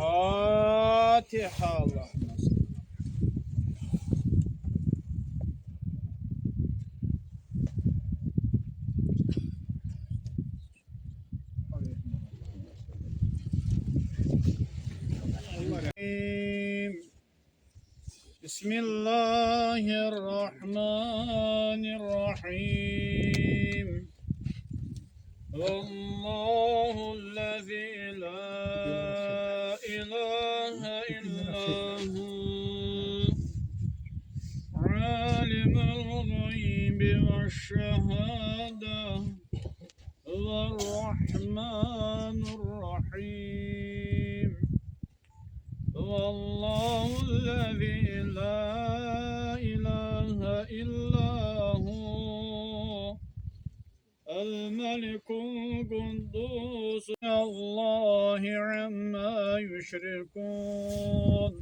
Fatiha Allah. Bismillahirrahmanirrahim. Allahüllezî la ilahe illahu alimul gaybi veşşehâde ve'rrahmanurrahim. Vallâhullezî la ilahe illahu el-melikul kuddus Allahi amma yüşrikûn.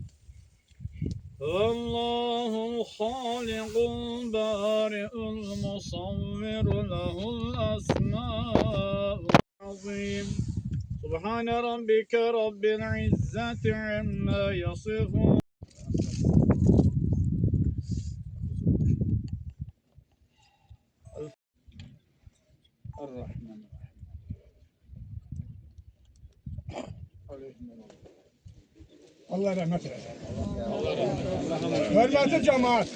Allahul halikul bari'ul musavviru lehul asma'ul azim. Subhane rabbike rabbil izzeti amma yasifun. Allah rahmet eylesin. Hürmetli cemaat.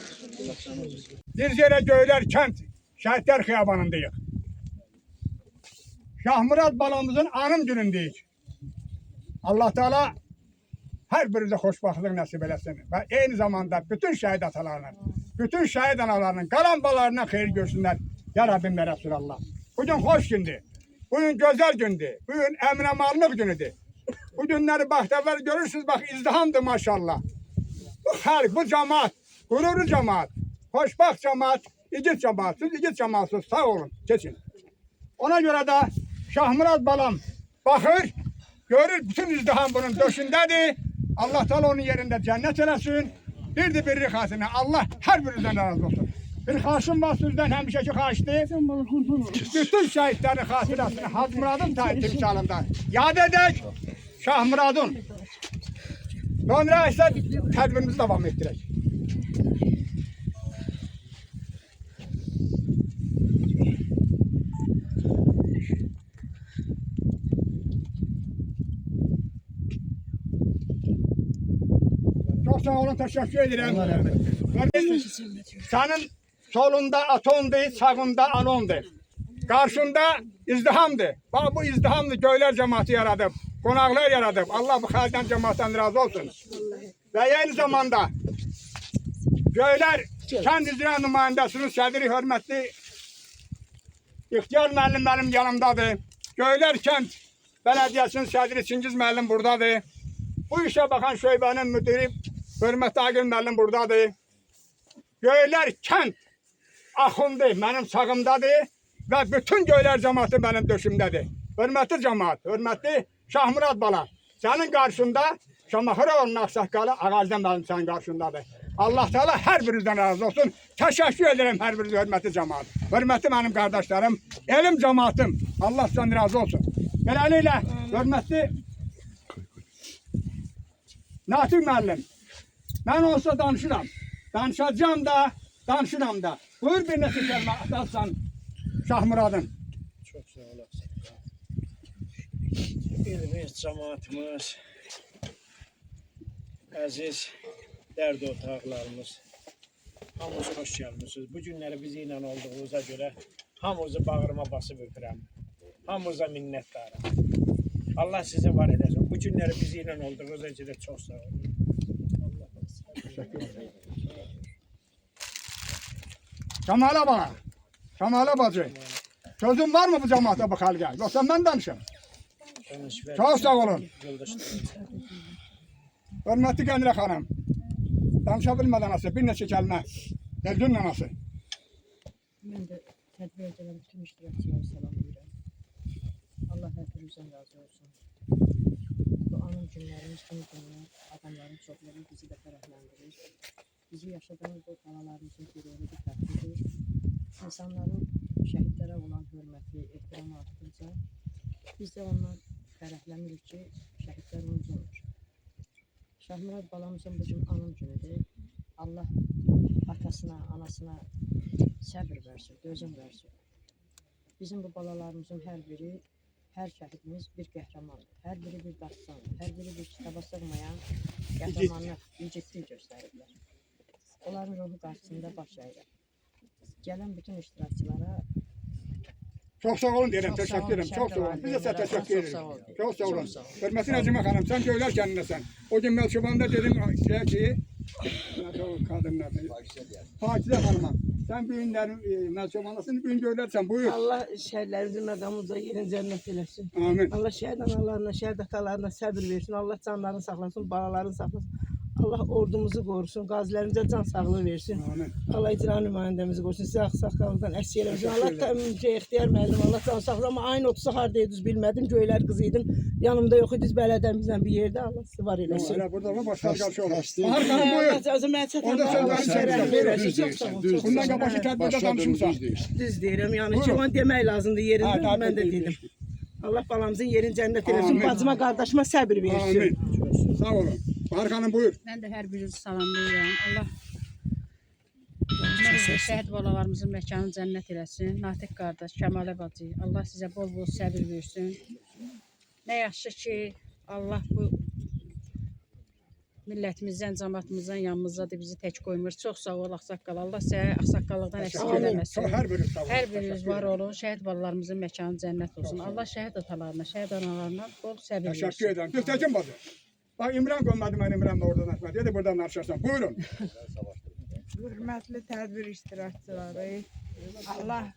Dizgere Göyler Kent Şehitler Xiyabanındayıq. Şahmurad balamızın anım günündəyik. Allah Teala her birinizə xoşbaxtlıq nəsib eləsin və eyni zamanda bütün şəhid atalarının, bütün şəhid analarının, qalanbalarına xeyir görsünlər. Ya Rabbim və Resulallah. Bugün hoş gündür. Bugün güzel gündür. Bugün əmin-amanlıq günüdür. Bu günleri bahtəvər görürsünüz, bak izdihamdır maşallah. Bu xalq, bu cemaat, gururlu cemaat, xoşbaxt cemaat, igid cemaatsız, igid cemaatsız, sağ olun, geçin. Ona göre de Şahmurad balam bakır, görür bütün izdiham bunun döşündədir. Allah Teala onun yerinde cennet eləsin. Bir de bir rixasına Allah her birinizden razı olsun. Bir xaşım var sizden həmişəki xaşdır. Bütün şəhidlərin xatirəsini Hazmuradın timsalında yad edək. Şahmuradın. Sonra isə tədbirimizi davam etdirək. Çok sağ olun, teşekkür ederim. Senin solunda atondur, sağında anondur. Karşında izdihamdır. Bak bu izdihamlı Göyler cemaati yaradıp, konaklar yaradıp. Allah bu halden cemaatten razı olsun. Ve aynı zamanda Göyler Kent İcra Nümayəndəsinin sədri hörmətli İxtiyar müəllim benim yanımdadır. Göyler Kent Belediyesinin sədri Çingiz müəllim buradadır. Bu işe bakan şöbenin müdürü hörmətli Agil müəllim buradadır. Göyler Kent axundu benim sağımdadır ve bütün Göyler cemaati benim döşümdedir. Hürmetli cemaat, hürmetli Şahmurad bala. Senin karşında Şamaxıroğlu'nun aksaqqalı Ağacdan benim senin karşındadır. Allah Teala her birinizden razı olsun. Teşekkür ederim her birinize hürmetli cemaat. Hürmetli benim kardeşlerim, elim cemaatim. Allah sizden razı olsun. Beləliklə, hürmetli Natif müəllim. Ben olsa danışıram. Danışacağım da, danışıram da. Buyur bir neçə kəlmə atarsan Şahmuradın. Çok sağ olasın. İlimiz, cemaatimiz, aziz dərd ortaqlarımız, hamınız hoş gelmişsiniz. Bu günləri bizimlə olduğunuza göre hamınızı bağrıma basıb öpürəm. Hamınıza minnettarım. Allah sizi var edəcək. Bu günləri bizimlə olduğunuza göre çok sağ olun. Şamala bana. Şamala bacı. Sözün var mı bu cemaate bu halga? Yoksa ben danışayım. Çok sağ olun. Hürmetli Kendire Hanım. Danışabilmeden nasıl? Bir neçə kəlmə. Elgün anası. Ben de tedbir edilen bütün iştirakçıları selamlıyorum. Allah hepimizden razı olsun. Bu anın günlerimiz, tüm günler, adamların çokları bizi de fərəhlendirir. Bizi yaşadığımız bu qalalarımızın görevli diqqətlidir. İnsanların şəhidlərə olan hörməti, ehtiramı artdıqca biz də ondan fərəhlənirik ki, şəhidlər unudulmur. Şahmurad balamızın bu gün anım günüdür. Allah atasına, anasına səbir versin, dözüm versin. Bizim bu balalarımızın hər biri, hər şəhidimiz bir qəhrəmandır. Hər biri bir dastandır. Hər biri bir kitaba sığmayan qəhrəmanlıq, igidlik göstəriblər. Onların ruhu qarşısında baş əyir. Gələn bütün iştirakçılara Çok sağ olun diyelim, Çok sağ teşekkür ederim. olun, Çok sen sağ de olun. var Biz de size diyenlere teşekkür çok sağ ederiz. olun. Çok sağ olun. Çok sağ olun. Hürmetine Cima Hanım, sen söyler kendine sen. O gün Melçoban'da dedim ki, kadınlar, Fakide Hanım'a, sen büyünlerin Melçoban'dasın, büyün görürsen buyur. Allah şəhidlərimizin məqamımıza yerin cənnət eləsin. Amin. Allah şəhid analarına, şəhid atalarına səbir versin. Allah canlarını saxlasın, balalarını saxlasın. Allah ordumuzu qorusun, qazilərimizə can sağlığı versin. Amin. Allah icra nümayəndəmizi qorusun. Sizə ağsaqqaldan əski eləməsin. Allah təminci ixtiyar müəllim, Allah can sağlığı. Amma ayın 30-u hardaydınız bilmədim. Göylər qızı idim. Yanımda yox idiniz bələdəmizdən bir yerdə. Allah sizi var eləsin. Öyle burada mı başka karşı olur. Bahar Hanım buyur. Allah canınızı mənə çətin. Orada söz Allah verin, şərəf sen versin. düz Çox sağ olun. Çox sağ Bundan olun. qabaqki tədbirdə danışmışsan. Düz deyirəm. Yəni Buyurun. ki, onu demək lazımdır yerində. Ha, Mən də tabii, dedim. Allah balamızın yerin cənnət eləsin. Amin. Bacıma, qardaşıma səbir versin. Amin. Sağ olun. Bahar Hanım buyur. Mən də hər birinizi salamlayıram. Allah şəhid balalarımızın məkanı cənnət eləsin. Natiq qardaş, Kəmalə bacı, Allah sizə bol-bol səbir versin. Nə yaxşı ki, Allah bu millətimizdən, cəmaatımızdan yanımızdadır, bizi tək qoymur. Çox sağ ol, ağsaqqal. Allah sizə ağsaqqallıqdan eksik Sağ olun. eləməsin. Hər biriniz sağ olun. Hər biriniz var olun, şəhid balalarımızın məkanı cənnət olsun. Allah şəhid atalarına, şəhid analarına bol səbir Teşekkür versin. ederim. Göstereceğim bacı. Bak İmran gönderdi ben İmran'la oradan açma diye de buradan arşasın. Buyurun. Hürmetli tədbir iştirakçıları, Allah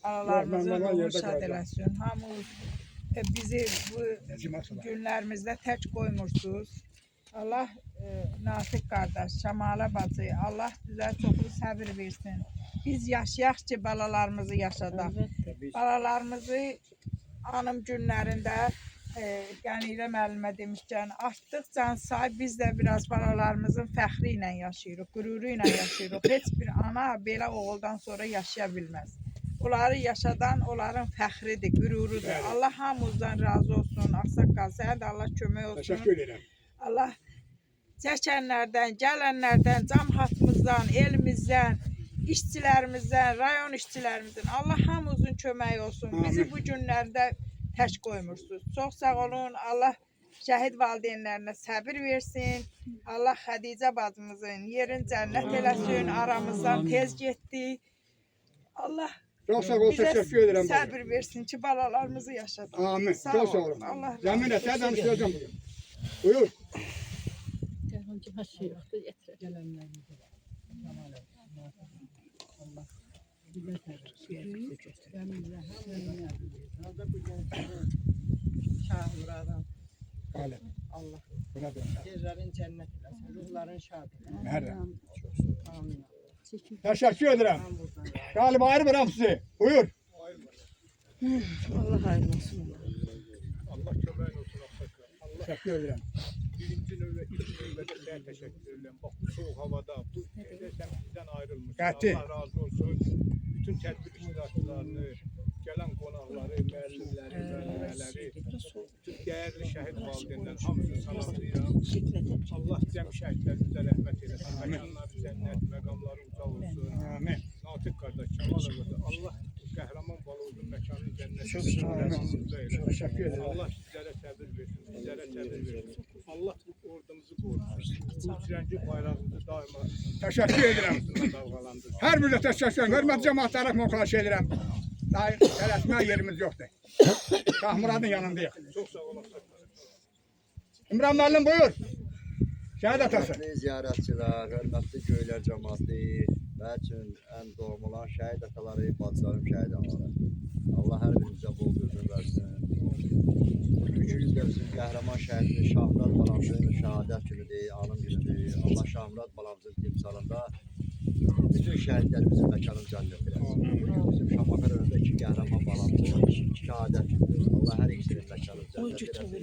aralarımızı Yormanlar ruhu yerde şad kaldı. eləsin. Hamı bizi bu günlərimizdə tək qoymursunuz. Allah Natiq qardaş, Şəmalə bacı, Allah bizə çoxlu səbir versin. Biz yaşayaq ki, balalarımızı yaşadaq. Balalarımızı anım günlərində Qənirə müəllimə demişkən, artdıqca say biz də biraz balalarımızın fəxri ilə yaşayırıq, qüruru ilə yaşayırıq. Heç bir ana belə oğuldan sonra yaşaya bilməz. Onları yaşadan onların fəxridir, qürurudur. Allah hamımızdan razı olsun, ağsaqqal, sənə də Allah kömək olsun. Teşekkür ederim. Allah çəkənlərdən, gələnlərdən, cəmiyyətimizdən, elimizdən, işçilərimizdən, rayon işçilərimizdən Allah hamımızın köməyi olsun. Bizi bu günlərdə tək qoymursunuz. Çox sağ olun. Allah şəhid valideynlərinə səbir versin. Allah Xədicə bacımızın yerin cənnət eləsin. Aramızdan tez getdi. Allah Çok sağ olun. bizə Teşekkür ederim. bacı. səbir versin ki, balalarımızı yaşadaq. Amin. Sağ Çok sağ olun. olun. Allah razı Yemin et, sen danıştıracağım bugün. Buyur. Telefon her şey yoktu, yeter. Gelenlerimize. Şahmuradan Hale. Allah Buna da. yerlərin cənnət eləsin, ruhların şad eləsin. Nerede? Amin. Teşekkür ederim. Galiba ayrılmıram sizi. Buyur. Allah ayırmasın. Allah kömək olsun Ağsaqqal. Allah Teşekkür ederim. birinci növbə, ilk növbədə sənə təşəkkür edirəm. Bax bu soğuk havada, bu gecə sən bizdən ayrılmışsın. Qəti. Allah razı olsun. Bütün tədbir iştirakçılarını, gələn qonaqları, müəllimləri, müəllimələri, bütün dəyərli şəhid valideynlərini hamısını salamlayıram. Allah cəm şəhidlərimizə rəhmət eləsin. Məkanları cənnət, məqamları uca olsun. Amin. Natiq qardaş, Kəmal qardaş, Allah qəhrəman balovuzun məkanını cənnət Teşekkür ederim. Allah sizlərə səbir versin, bizlərə səbir versin. Allah bu ordumuzu qorusun. Bu üçrəngi bayrağımızı daima Teşekkür ederim. dalğalandırsın. Her birine teşekkür ederim. Hürmet cemaat tarafından xahiş ederim. Daha tələsmə yerimiz yoktu. Şahmuradın yanındayıq. Çox sağ olasın. İmran müəllim buyur. Şəhid atası. Hörmətli ziyarətçilər, hörmətli göylər cəmaatı, və üçün ən doğum olan şəhid ataları, bacılarım, şəhid anaları. Allah hər birimizə bol gözün versin. Bugünkü gündə bizim qəhrəman şəhidimiz Şahmurad balamızın şəhadət günüdür, anım günüdür. Allah Şahmurad balamızın timsalında bütün şəhidlərimizin məkanını cənnət eləsin. Bugün bizim Şamaxı rayonundakı qəhrəman balamızın şəhadət günüdür. Allah hər ikisinin məkanını cənnət eləsin.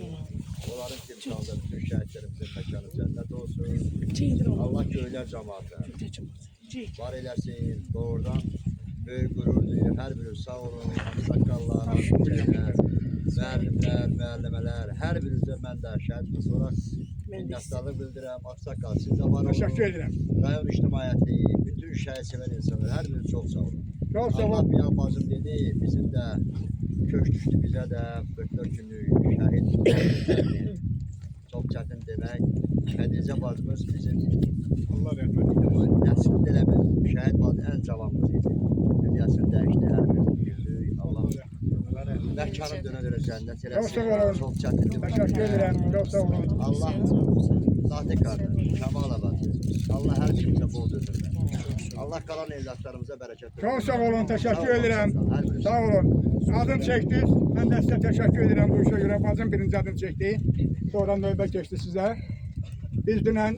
Onların timsalında bütün şəhidlərimizin məkanı cənnət olsun. Allah göylər cəmaatı var eləsin. Doğrudan böyük qürurdur. Hər biri sağ olun. Saqqallar, müəllimlər, müəllimələr, hər birinizə mən də şəhiddən sonra minnətdarlıq bildirəm. Ağsaqqal, sizə var Teşekkür olun. ederim. Rayon ictimaiyyəti, bütün şəhər sevən insanlar, hər biriniz çox sağ olun. Çok sağ Allah olun. bir an bacım dedi, bizim də kök düşdü bizə də 44 günlük şəhid. Çox çətin demək. Xədicə bacımız bizim Allah rahmet eylesin. nəslində elə bir şəhid bacı ən cavanımız idi. Dünyasını dəyişdi, hər bir güldü. Allah məkanı dönə-dönə cənnət Çok sağ eləsin. olun. Çox çətin demək. Teşekkür ederim. Çok sağ olun. Allah Zati qardaş, Kamal abacı. Allah hər birimizə bol dözürlər. Allah qalan evlatlarımıza bərəkət versin. Çok sağ olun. Teşekkür Sağ olun, ederim. hər biriniz. Sağ olun. Adım çektiniz. Ben de size teşekkür ederim bu işe göre. Bacım birinci adım çekti. Sonra növbə geçti size. Biz dünən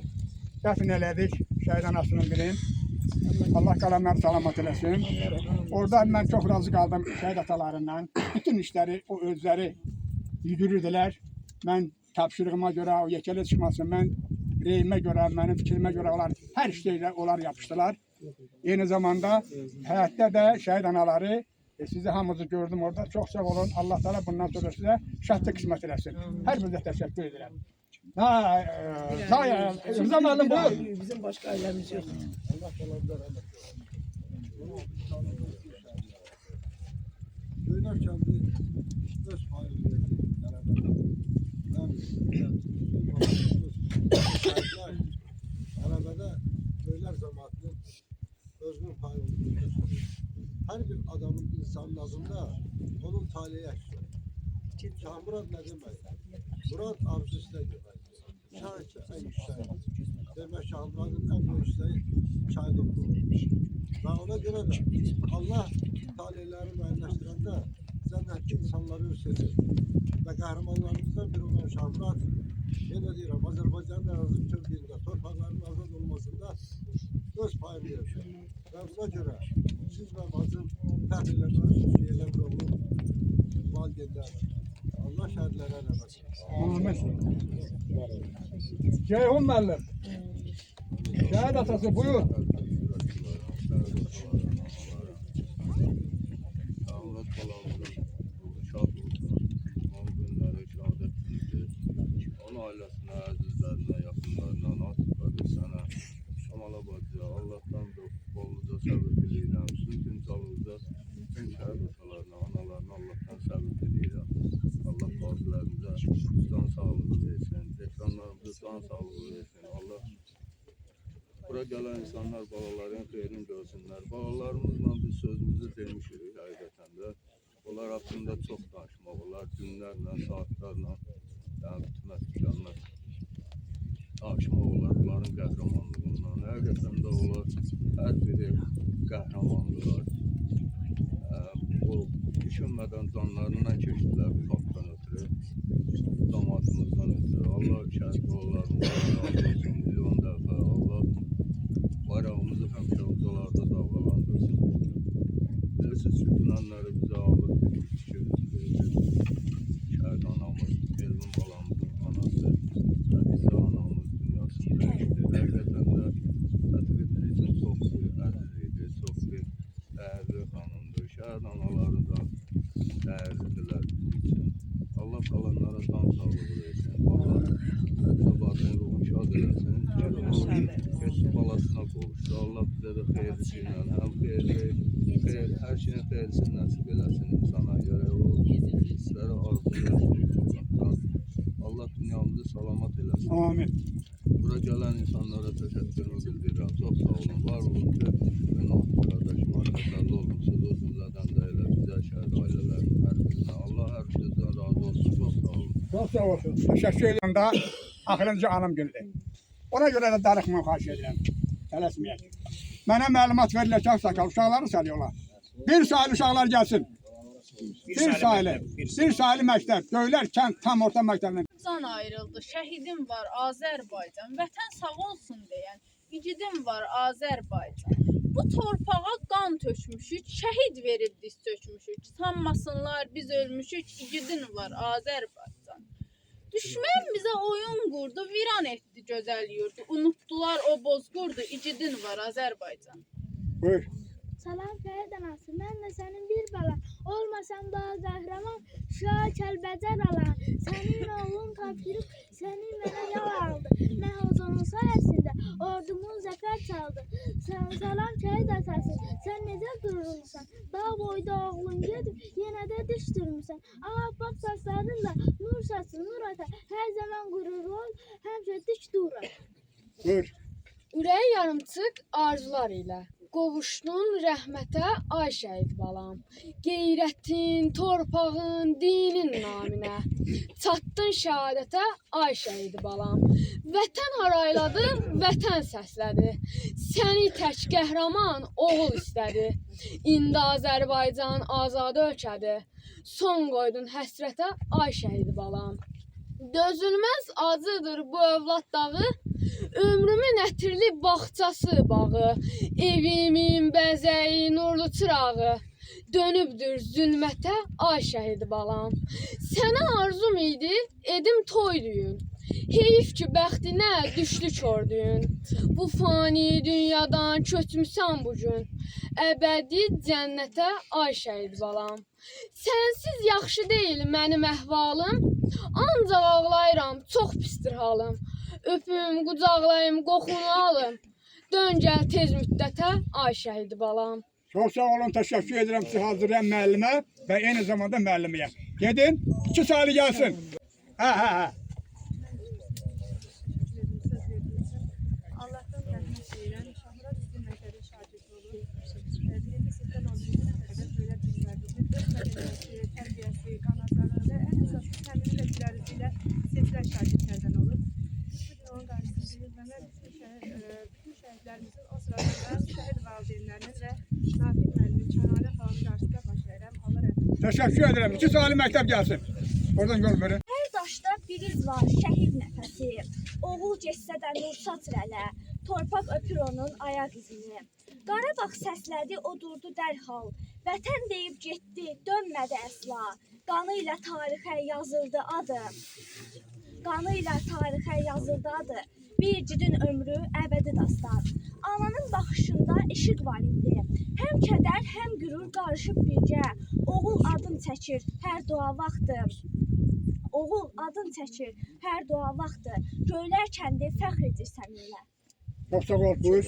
dəfn elədik şəhid anasının birini. Allah qalanları salamat eləsin. Orada mən çox razı qaldım şəhid atalarından. Bütün işləri o özləri yürüdülər. Mən tapşırığıma görə, o yekələ çıxmasın, mən reyimə görə, mənim fikrimə görə onlar hər şeylə onlar yapışdılar. Eyni zamanda həyatda da şəhid anaları sizi hamınızı gördüm orada. Çox sağ olun. Allah Teala bundan sonra sizə şəhidlik qismət eləsin. Hər birinizə təşəkkür edirəm. Rıza müəllim buyur. Bizim başka ailemiz yok. Köylər kəndi öz payını verdi qələbədə. Qələbədə köylər cəmaatının özünün payını verdi. Hər bir adamın, insanın azında onun taleyi əks olur. Şahmurad nə demək? Murad arzu istək demək. Şahid ən yüksək. Demək Şahmuradın ən böyük istəyi şahid olmaq. Və ona görə də Allah taleyləri müəyyənləşdirəndə cənnətli insanları seçir. Və qəhrəmanlarımızdan biri olan Şahmurad, yenə deyirəm, Azərbaycanın ərazı bütövlüyündə, torpaqların azad olmasında öz payını verir. Və buna görə siz və bacım fəxr eləməlisiniz ki, elə bir oğlu valideynlər. Allah şəhidlərə rəhmət etsin. Ceyhun müəllim. Şəhid atası buyur. Allah qalanımızın şad olsun. Onun günləri şəhadət bilir. Onun ailəsinə, əzizlərinə, yaxınlarına, nasib qardaş sənə. Kamala bacı, Allah'tan da bolluca səbir diləyirəm. Sizin gün çalınca bütün şəhid atalarına, analarına Allah'tan səbir diləyirəm. Allah qazilərimizə can sağlığı versin. Ekranlarımıza can sağlığı versin. Allah bura gələn insanlar balaların xeyrini görsünlər. Balalarımızla biz sözümüzü demişik həqiqətən də. Onlar haqqında çox danışmaq olar. Günlərlə, saatlərlə bitməz tükenməz danışmaq olar onların qəhrəmanlığından. Həqiqətən də onlar hər biri qəhrəmandırlar. O düşünmədən canlarından keçdilər bu xalqdan ötürü, damadımızdan ötürü. Allah şəhid oğullarımızdan razı olsun, milyon dəfə. Allah bayrağımızı həmişə ucalarda dalgalandırsın. Bilirsiniz ki, dünənləri bizə alır, fikirimiz verir. Şəhid anamız, Elvin balamızın anası, Hədizə anamız dünyasını dəyişdi. Həqiqətən də Xətiri bizim üçün çox bir əziz idi, çox bir dəyərli xanımdır. Şəhid anaları da dəyərlidirlər bizim üçün. Allah qalanlara can sağlığı versin. Allah Hədizə bacının ruhunu şad eləsin. Keçdi balasına qovuşdu. Allah bizə də xeyirlisi ilə, həm xeyirli, hər şeyin xeyirlisini nəsib eləsin insana görə. O hissləri arzulayır. Allah dünyamızı salamat eləsin. Amin. Bura gələn insanlara təşəkkürümü bildirirəm. Çox sağ olun, var olun ki, mən Nafiq qardaşıma təsəlli olun. Siz o cümlədən də elə bizə şəhid ailələrin hər birinə. Allah hər şeydən razı olsun. Çox sağ olun. Çok sağ olsun. Teşekkür ederim da axırıncı anım güldü. Ona göre de darıxma xahiş edirəm. Tələsməyək. Mənə məlumat verirlər ki, Ağsaqqal uşaqları salıyorlar. Bir sayılı uşaqlar gəlsin. Bir sayılı məktəb. Göylər kənd tam orta məktəbinin. Can ayrıldı, şəhidim var Azərbaycan, vətən sağ olsun deyən igidim var Azərbaycan. Bu torpağa qan tökmüşük, şəhid verib diz çökmüşük. Sanmasınlar biz ölmüşük, igidin var Azərbaycan. Düşmən bizə oyun qurdu, viran etdi gözəl yurdu. Unutdular o bozqurdu, igidin var Azərbaycan. Buyur. Salam şəhid anası, mən də sənin bir balan. Olmasam daha qəhrəman, Şah Kəlbəcər alan. Sənin oğlun tapşırıb, səni mənə yal aldı. Nə Hozanın sayəsində ordumun zəfər çaldı. Salam şəhid atası, sən necə durursan? Dağ boyda oğlun gedib, yenə də diş durmuşsan. Ağappaq saçlarınla nur saçın, nur ata. Hər zaman qürur ol, həmişə dik dur. Buyur. Ürəyi yarımçıq arzular ilə qovuşdun rəhmətə ay şəhid balam. Qeyrətin, torpağın, dinin naminə çatdın şəhadətə ay şəhid balam. Vətən harayladı, vətən səslədi. Səni tək qəhrəman oğul istədi. İndi Azərbaycan azad ölkədir. Son qoydun həsrətə ay şəhid balam. Dözülməz acıdır bu övlad dağı. Ömrümün ətirli bağçası bağı, evimin bəzəyi nurlu çırağı, dönübdür zülmətə ay şəhid balam. Sənə arzum idi, edim toy düyün, heyif ki bəxtinə düşdü kördüyün. Bu fani dünyadan köçmüsən bugün, əbədi cənnətə ay şəhid balam. Sənsiz yaxşı deyil mənim əhvalım, ancaq ağlayıram, çox pistir halım. Öpüm, qucaqlayım, qoxunu alım. Dön gəl tez müddətə, ay şəhid balam. Çox sağ olun, təşəkkür edirəm sizi hazırlayan müəllimə və eyni zamanda müəlliməyə. Gedin, 2 saylı gəlsin. Hə. Allah'tan rəhmət edirəm. Şahmurad bizim məktəbin şagirdi olur. Birinci sinifdən 11-ci sinifə belə bilmərdi. Öz mədəniyyəti, tərbiyəsi, qanadları və ən əsası təmin vəkilləri ilə seçilən şagirdlərdən olur. Bugün onun qarşısında bilmənlər bütün şəhidlərimizin o sırasında şəhid valideynlərinin və Natiq müəllimin Kənalə xalanın qarşısında baş verirəm. Allah rəhmət eylesin. Təşəkkür edirəm. 2 saylı məktəb gəlsin. Oradan yol verin. Hər daşda bir iz var, şəhid nəfəsi. Oğul getsə də nur saçır ələ, torpaq öpür onun ayaq izini. Qarabağ səslədi, o durdu dərhal. Vətən deyib getdi, dönmədi əsla. Qanı ilə tarixə yazıldı adı. Qanı ilə tarixə yazıldı adı. Bir cidin ömrü əbədi dastan. Ananın baxışında işıq var indi. Həm kədər, həm qürur qarışıb birgə. Oğul adın çəkir, hər dua vaxtı. Oğul adın çəkir, hər dua vaxtı. Göylər kəndi fəxr edir səninlə. Çox sağ ol, buyur.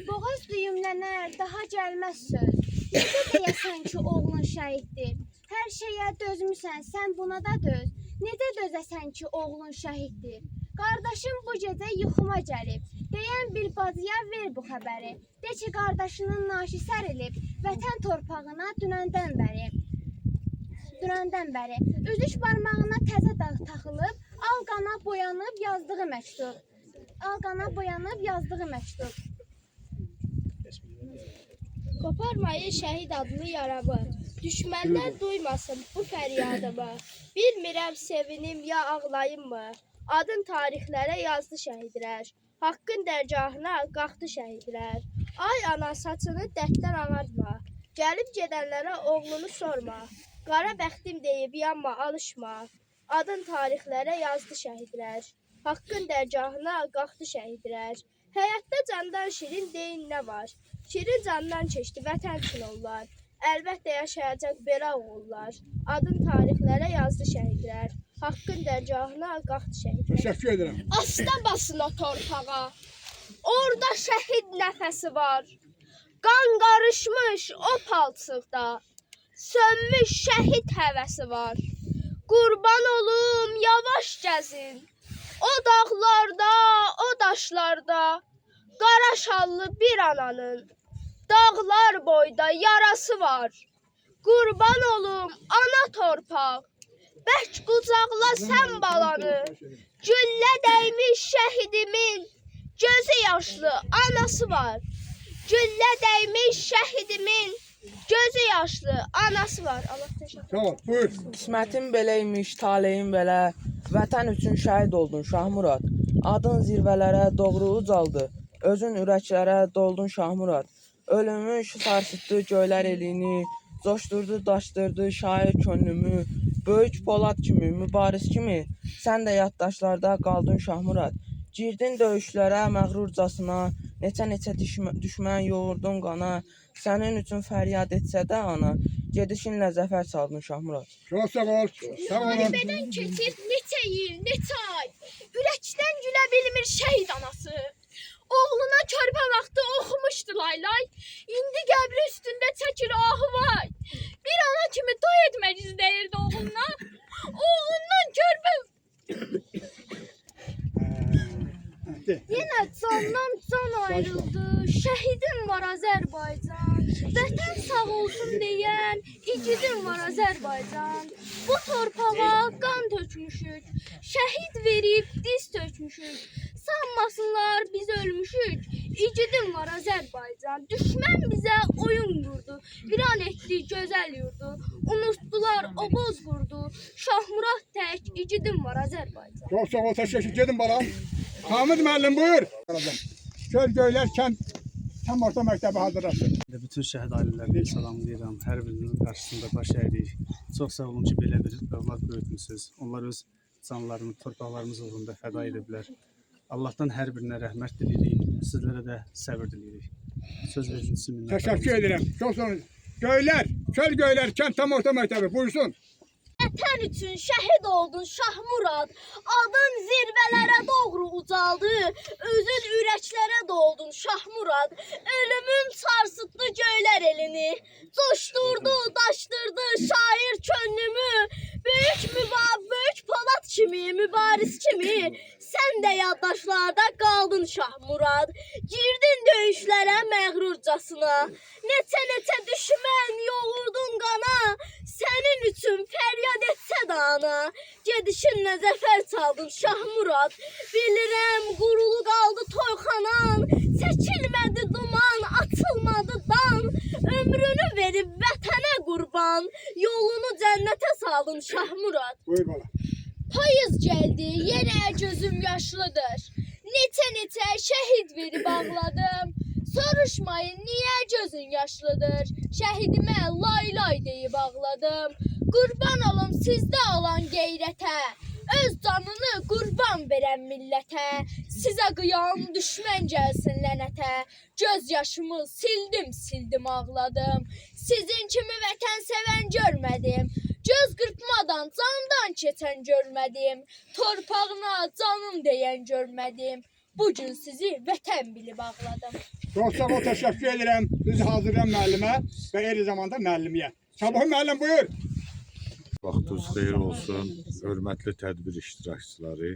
Boğaz düyümlənər, daha gəlməz söz. Necə deyəsən ki, oğlun şəhiddir. Hər şeyə dözmüsən, sən buna da döz. Necə dözəsən ki, oğlun şəhiddir. Qardaşım bu gecə yuxuma gəlib. Deyən bir bacıya ver bu xəbəri. De ki, qardaşının naşı sərilib. Vətən torpağına dünəndən bəri. Üzüş barmağına təzə dağ taxılıb. Al qana boyanıb yazdığı məktub. Qoparmayın şəhid adlı yaramı. Düşmənlər duymasın bu fəryadımı. Bilmirəm sevinim ya ağlayım mı? Adın tarixlərə yazdı şəhidlər. Haqqın dərgahına qalxdı şəhidlər. Ay ana saçını dərddən ağartma. Gəlib gedənlərə oğlunu sorma. Qara bəxtim deyib yanma, alışma. Adın tarixlərə yazdı şəhidlər. Haqqın dərgahına qalxdı şəhidlər. Həyatda candan şirin deyin nə var? Şirin candan keçdi vətən üçün onlar. Əlbəttə yaşayacaq belə oğullar. Adın tarixlərə yazdı şəhidlər. Haqqın dərgahına qalxdı şəhidlər. Təşəkkür edirəm. Asta basın o torpağa. Orada şəhid nəfəsi var. Qan qarışmış o palçıqda. Sönmüş şəhid həvəsi var. Qurban olum yavaş gəzin. O dağlarda, o daşlarda. Qara şallı bir ananın. Dağlar boyda yarası var. Qurban olum ana torpaq. Bək qucaqla sən balanı. Güllə dəymiş şəhidimin gözü yaşlı anası var. Güllə dəymiş şəhidimin gözü yaşlı anası var. Allah təşəkkür. Sağ ol, buyur. Qismətin beləymiş, taleyin belə. Vətən üçün şəhid oldun Şahmurad. Adın zirvələrə doğru ucaldı. Özün ürəklərə doldun Şahmurad. Ölümüş sarsıtdı göylər elini, coşdurdu, daşdırdı şair könlümü. Böyük Polad kimi, mübariz kimi, sən də yaddaşlarda qaldın Şahmurad. Girdin döyüşlərə məğrurcasına, Neçə düşmən yoğurdun qana, sənin üçün fəryad etsə də ana, gedişinlə zəfər çaldın Şahmurad. Çox sağ ol. Sağ olun. Müharibədən keçir neçə il, neçə ay. Ürəkdən gülə bilmir şəhid anası. Oğluna körpə vaxtı oxumuşdu laylay. İndi qəbri üstündə çəkir ahı vay. Bir ana kimi toy etmək istəyirdi oğluna. Oğlundan körpə... Yenə candan can ayrıldı. Şəhidim var Azərbaycan. Vətən sağ olsun deyən igidim var Azərbaycan. Bu torpağa qan tökmüşük. Şəhid verib diz tökmüşük. Sanmasınlar biz ölmüşük. İgidim var Azərbaycan. Düşmən bizə oyun qurdu. Viran etdi gözəl yurdu. Unutdular o boz qurdu. Şahmurad tək igidim var Azərbaycan. Çox sağ ol. Təşəkkür edim balam. Hamid müəllim buyur. Göl Göylər kənd tam orta məktəbi hazırlasın. Bütün şəhid ailələrini salamlayıram. Hər birinin qarşısında baş əyirik. Çox sağ olun ki, belə bir övlad böyütmüsünüz. Onlar öz canlarını torpaqlarımız uğrunda fəda ediblər. Allahdan hər birinə rəhmət diləyirik. Sizlərə də səbir diləyirik. Söz verdiniz için minnətdarım. Təşəkkür edirəm. Çox sağ olun. Göylər, Çöl Göylər kənd tam orta məktəbi buyursun. Vətən üçün şəhid oldun Şahmurad. Adın zirvələrə doğru ucaldı. Özün ürəklərə doldun Şahmurad. Ölümün sarsıtdı göylər elini. Coşdurdu, daşdırdı şair könlümü. Böyük Polat kimi, mübariz kimi. Sən də yaddaşlarda qaldın Şahmurad. Girdin döyüşlərə məğrurcasına. Neçə düşmən yoğurdun qana. Sənin üçün fəryad etsə də ana. Gedişinlə zəfər çaldın Şahmurad. Bilirəm qurulu qaldı toyxanan. Çəkilmədi duman, açılmadı dan. Ömrünü verib vətənə qurban. Yolunu cənnətə saldın Şahmurad. Buyur bala. Payız gəldi, yenə gözüm yaşlıdır. Neçə şəhid verib ağladım. Soruşmayın, niyə gözün yaşlıdır? Şəhidimə lay deyib ağladım. Qurban olum sizdə olan qeyrətə. Öz canını qurban verən millətə. Sizə qıyan düşmən gəlsin lənətə. Göz yaşımı sildim ağladım. Sizin kimi vətən sevən görmədim. Göz qırpmadan candan keçən görmədim. Torpağına canım deyən görmədim. Bugün sizi vətən bilib ağladım. Çox sağ ol, təşəkkür edirəm. Sizi hazırlayan müəllimə və eyni zamanda müəllimiyə. Sabah müəllim buyur. Vaxtınız xeyir olsun, hörmətli tədbir iştirakçıları.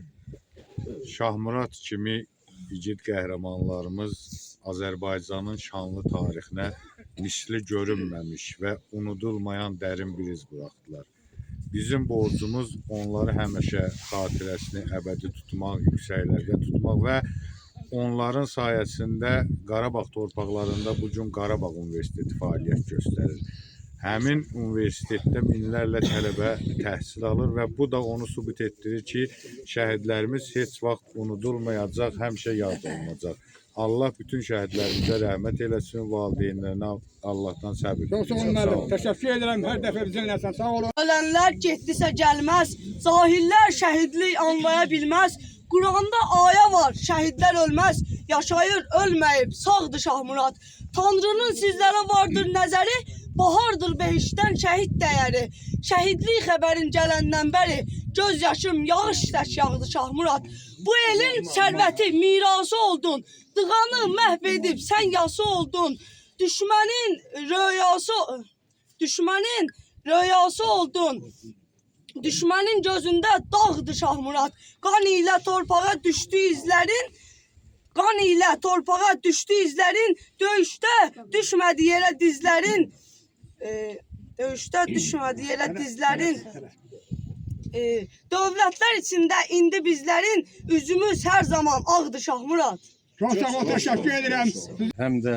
Şahmurad kimi igid qəhrəmanlarımız Azərbaycanın şanlı tarixinə misli görünməmiş və unudulmayan dərin bir iz buraxdılar. Bizim borcumuz onları həmişə xatirəsini əbədi tutmaq, yüksəklərdə tutmaq və onların sayəsində Qarabağ torpaqlarında bugün Qarabağ Universiteti fəaliyyət göstərir. Həmin universitetdə minlərlə tələbə təhsil alır və bu da onu sübut etdirir ki, şəhidlərimiz heç vaxt unudulmayacaq, həmişə yad olunacaq. Allah bütün şəhidlərimizə rəhmət eləsin, valideynlərinə Allahdan səbir. Çox sağ olun müəllim, təşəkkür edirəm, hər dəfə bizimləsən, sağ olun. Ölənlər getdisə gəlməz, zahirlər şəhidlik anlaya bilməz. Quranda aya var, şəhidlər ölməz, yaşayır, ölməyib, sağdır Şahmurad. Tanrının sizlərə vardır nəzəri, bahardır behişdən şəhid dəyəri. Şəhidlik xəbərin gələndən bəri, göz yaşım yağış tək yağdı Şahmurad. Bu elin sərvəti mirası oldun, dığanı məhv edib sən yası oldun. Düşmənin röyası oldun. Düşmənin gözündə dağdır Şahmurad. Qan ilə torpağa düşdü izlərin, döyüşdə düşmədi yerə dizlərin. Dövlətlər içində indi bizlərin üzümüz hər zaman ağdır Şahmurad. Çox sağ ol, təşəkkür edirəm. Həm də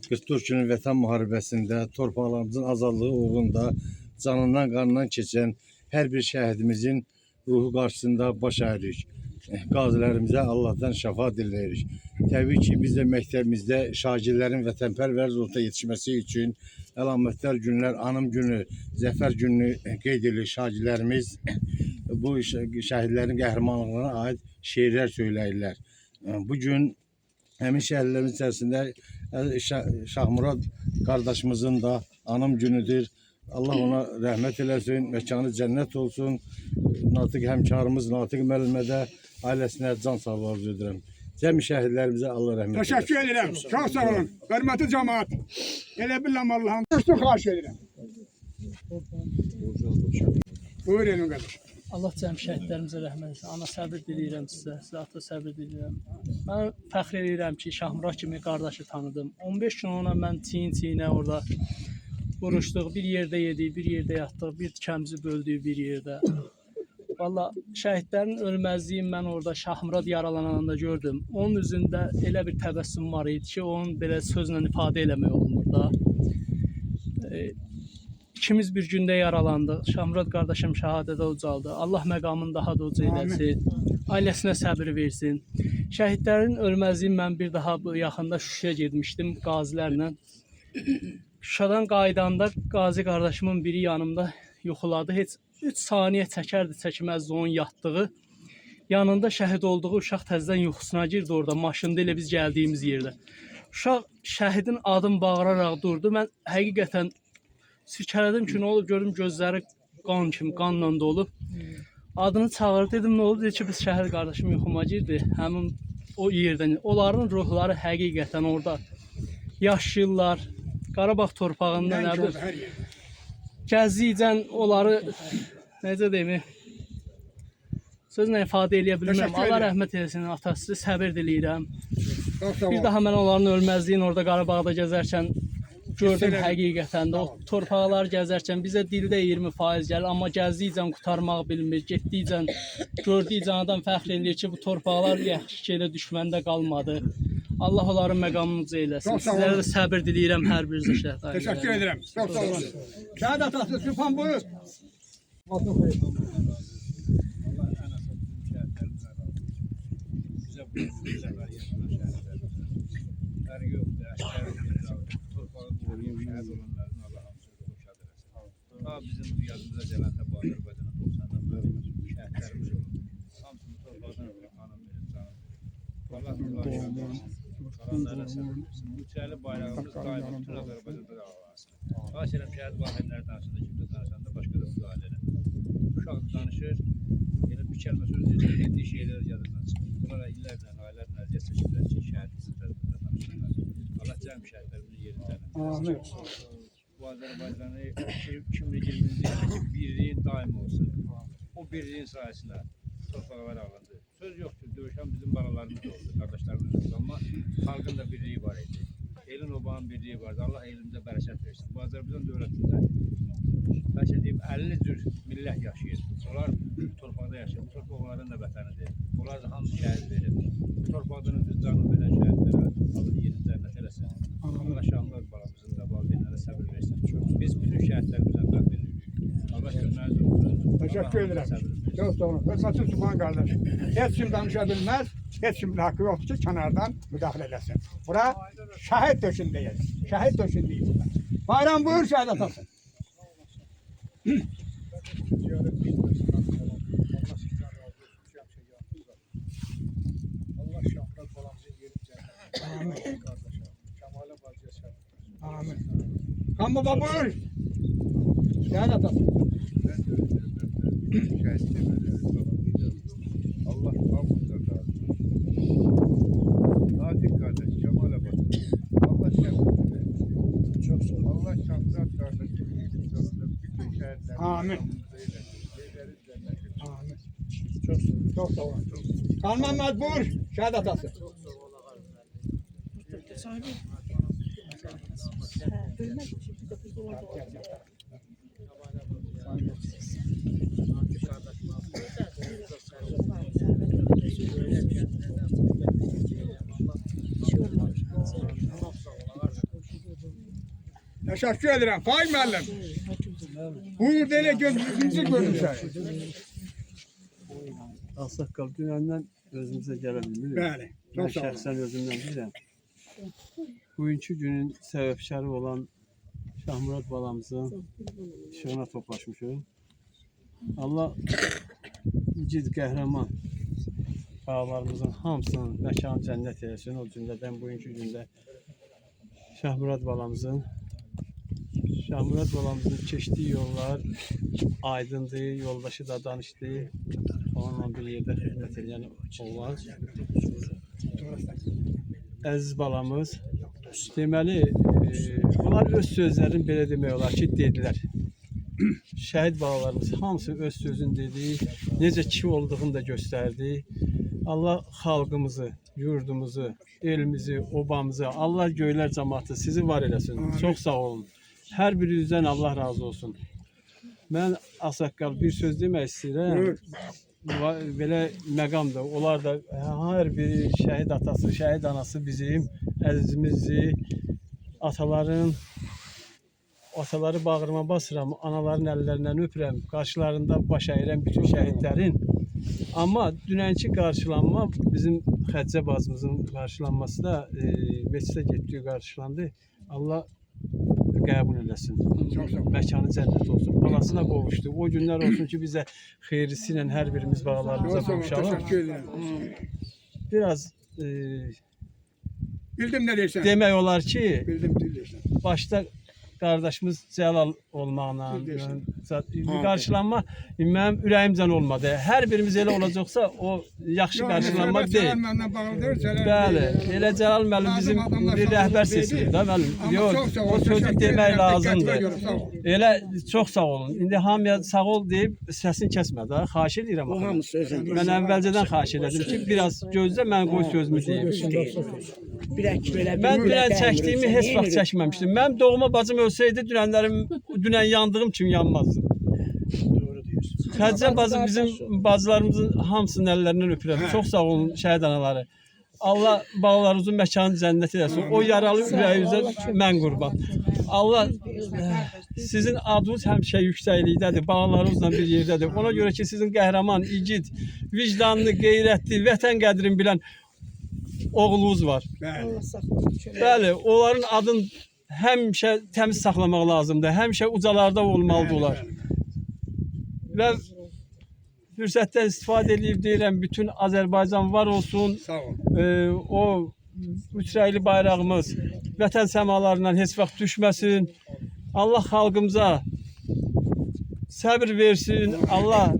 44 günün vətən müharibəsində torpaqlarımızın azadlığı uğrunda canından qanından keçən hər bir şəhidimizin ruhu qarşısında baş əyirik. Qazilərimizə Allahdan şəfa diləyirik. Təbii ki, biz də məktəbimizdə şagirdlərin vətənpərvər ruhda yetişməsi üçün əlamətlər günlər, anım günü, zəfər günü qeyd edilir. Şagirdlərimiz bu şəhidlərin qəhrəmanlığına aid şeirlər söyləyirlər. Bugün Həmin şəhidlərin içərisində Şahmurad qardaşımızın da anım günüdür. Allah ona rəhmət eləsin, məkanı cənnət olsun. Natiq həmkarımız Natiq müəllimə də ailəsinə can sağlığı arzu edirəm. Cəmi şəhidlərimizə Allah rəhmət eləsin. Teşekkür ederim. Çok sağ olun. Hürmetli cemaat. Ele bilmem Allah'ım. Üstü xahiş ederim. Buyurun kardeşim. Allah cəm şəhidlərimizə rəhmət etsin. Ana səbir diləyirəm sizə, sizə ata səbir diləyirəm. Mən fəxr edirəm ki, Şahmurad kimi qardaşı tanıdım. 15 gün ona mən çiyin-çiyinə orada vuruşduq, bir yerdə yedik, bir yerdə yatdıq, bir tikəmizi böldük bir yerdə. Valla şəhidlərin ölməzliyi mən orada Şahmurad yaralananda gördüm. Onun üzündə elə bir təbəssüm var idi ki, onun belə sözlə ifadə eləmək olmur da. İkimiz bir gündə yaralandıq. Şahmurad qardaşım şəhadətə ucaldı. Allah məqamını daha da uca eləsin. Ailəsinə səbir versin. Şəhidlərin ölməzliyi mən bir daha bu yaxında Şuşaya getmişdim qazilərlə. Şuşadan qaydanda qazi qardaşımın biri yanımda yuxuladı. Heç 3 saniyə çəkərdi, çəkməzdi onun yatdığı. Yanında şəhid olduğu uşaq təzədən yuxusuna girdi orada, maşında elə biz gəldiyimiz yerdə. Uşaq şəhidin adını bağıraraq durdu. Mən həqiqətən sirkələdim ki, nə olub, gördüm gözləri qan kimi, qanla dolub. Adını çağırdı, dedim, nə oldu? Dedi ki, biz şəhid qardaşım yuxuma girdi. Həmin o yerdən, onların ruhları həqiqətən orada yaşayırlar. Qarabağ torpağında nə bilir, gəziyicən onları, necə deyim, sözlə ifadə eləyə bilməm. Allah rəhmət eləsin, atası, səbir diləyirəm. Bir daha mən onların ölməzliyin orada Qarabağda gəzərkən gördüm həqiqətən də. O torpaqlar gəzərkən bizə dildə 20% gəlir, amma gəzdikcən qutarmaq bilmir, getdikcən, gördükcən adam fəxr edir ki, bu torpaqlar yaxşı ki, elə düşməndə qalmadı. Allah onların məqamını uca eləsin. Sizlərə də səbir diləyirəm hər birinizə şəhid ailələrə. Teşekkür ederim. Çok sağ olun. Şəhid atası Sübhan buyur. Bizim rüyamıza cənnətə bu Azərbaycana 90-dan bəri şəhidlərimiz olur. Hamısını torpaqdan ötürü qanım verir, canım verir. Allah qalanlara səbir versin. Bu çəli bayrağımız daima bütün Azərbaycanda da ağlansın. Xahiş edirəm şəhid vahidləri danışında, kimdə danışanda başqa da müdaxilə edin. Uşaq danışır, elə bir kəlmə söz deyir, dediyi şeylər yadından çıxır. Bunlara illərlə, aylarla əziyyət çəkirlər ki, şəhidimizin tərəfində danışırlar. Allah cəm şəhidlərimizin yerini cənnətə olsun. Bu Azərbaycanı 2020-ci ildə birliyin daim olsun. O birliyin sayəsində torpaqlar alındı. Söz yoxdur, dövüşən bizim balalarımız oldu, qardaşlarımız oldu, amma xalqın da birliyi var idi. Elin obanın birliyi vardı. Allah elimizə bərəkət versin. Bu Azərbaycan dövlətində bəlkə deyim 50 cür millət yaşayır. Onlar torpaqda yaşayır. Bu torpaq onların da vətənidir. Onlar da hamısı şəhid verir. Bu torpaqdan ötürü canı verən şəhidlərə Allah yerini cənnət eləsin. Allah Şahmurad balamızın da valideynlərə səbir versin. Biz bütün şəhidlərimizə fəxr edirik. Allah köməyiniz olsun. Teşekkür ederim. Çok sağ olun. Hürmetli Sübhan kardeş. Hiç kim danışabilmez. Hiç kimin hakkı yoktur ki kenardan müdahale etsin. Bura şehit döşündeyiz. Şehit döşündeyiz. Bayram buyur şehit atası. Allah Şahmurad balamızın yerini cənnət. Amin. Kəmalə bacıya səbir. Amin. Kan baba buyur. Şehit atası. Allah hamımızdan razı olsun. Natiq qardaş, Kəmalə bacı. Allah səbir versin. Çok sağ olun. Allah Şahmurad qardaşın bütün şəhidlərini Amin. Amin. Çok sağ olun. Kan Mehmet buyur. Şehit atası. Teşekkür ederim. Faik müəllim. Buyur dele gözümüzü görmüşler. Ağsaqqal dünəndən özümüzə gələ bilmirik. Bəli, çox Mən sağ olun. şəxsən özümdən bilirəm. Bugünkü günün səbəbkarı olan Şahmurad balamızın işığına toplaşmışıq. Allah igid qəhrəman bağlarımızın hamısının məkanı cənnət eləsin. O cümlədən bugünkü gündə Şahmurad balamızın keçdiyi yollar aydındır, yoldaşı da danışdı. Onunla bir yerdə xidmət edən oğlan. Əziz balamız, deməli, bunlar öz sözlərini belə demək olar ki, dedilər. Şəhid balalarımız hamısı öz sözünü dedi, necə kişi olduğunu da göstərdi. Allah xalqımızı, yurdumuzu, elimizi, obamızı, Allah göylər cəmaatı sizi var eləsin. Çox sağ olun. Hər birinizdən Allah razı olsun. Mən ağsaqqal bir söz demək istəyirəm. Belə məqamdır. Onlar da hər bir şəhid atası, şəhid anası bizim əzizimizdir. Ataları bağrıma basıram, anaların əllərindən öpürəm, qarşılarında baş əyirəm bütün şəhidlərin. Amma dünənki qarşılanma, bizim Xədicə bacımızın qarşılanması da meclisə getdiyi qarşılandı. Allah qəbul eləsin. Məkanı cənnət olsun. Balasına qovuşdu. O günlər olsun ki, bizə xeyrisi ilə hər birimiz balalarımıza qovuşalım. Biraz Bildim ne deyirsən. demək olar ki, Bildim deyirsən. başda qardaşımız Cəlal olmaqla qarşılanma mənim ürəyimcən olmadı. Hər birimiz elə olacaqsa o yaxşı qarşılanma deyil. Bəli, elə Cəlal müəllim bizim bir rəhbər seçilir də müəllim. Yox, o sözü demək lazımdır. Elə çox sağ olun. İndi hamıya sağ ol deyib səsini kəsmə də. Xahiş edirəm. O hamı sözü. Mən əvvəlcədən xahiş elədim ki, biraz gözlə mən qoy sözümü deyim. Mən dünən çəkdiyimi heç vaxt çəkməmişdim. Mənim doğma bacım ölsəydi dünən yandığım kimi yanmazdı. Xədicə bacı bizim bacılarımızın hamısının əllərindən öpürəm. Çox sağ olun şəhid anaları. Allah balalarınızın məkanı cənnət eləsin. O yaralı ürəyinizə mən qurban. Allah sizin adınız həmişə yüksəklikdədir. Balalarınızla bir yerdədir. Ona görə ki sizin qəhrəman, igid, vicdanlı, qeyrətli, vətən qədrini bilən oğlunuz var. Bəli, onların adını həmişə təmiz saxlamaq lazımdır. Həmişə ucalarda olmalıdırlar. Və fürsətdən istifadə edib deyirəm, bütün Azərbaycan var olsun. Sağ ol. O üç rəngli bayrağımız vətən səmalarından heç vaxt düşməsin. Allah xalqımıza səbir versin. Allah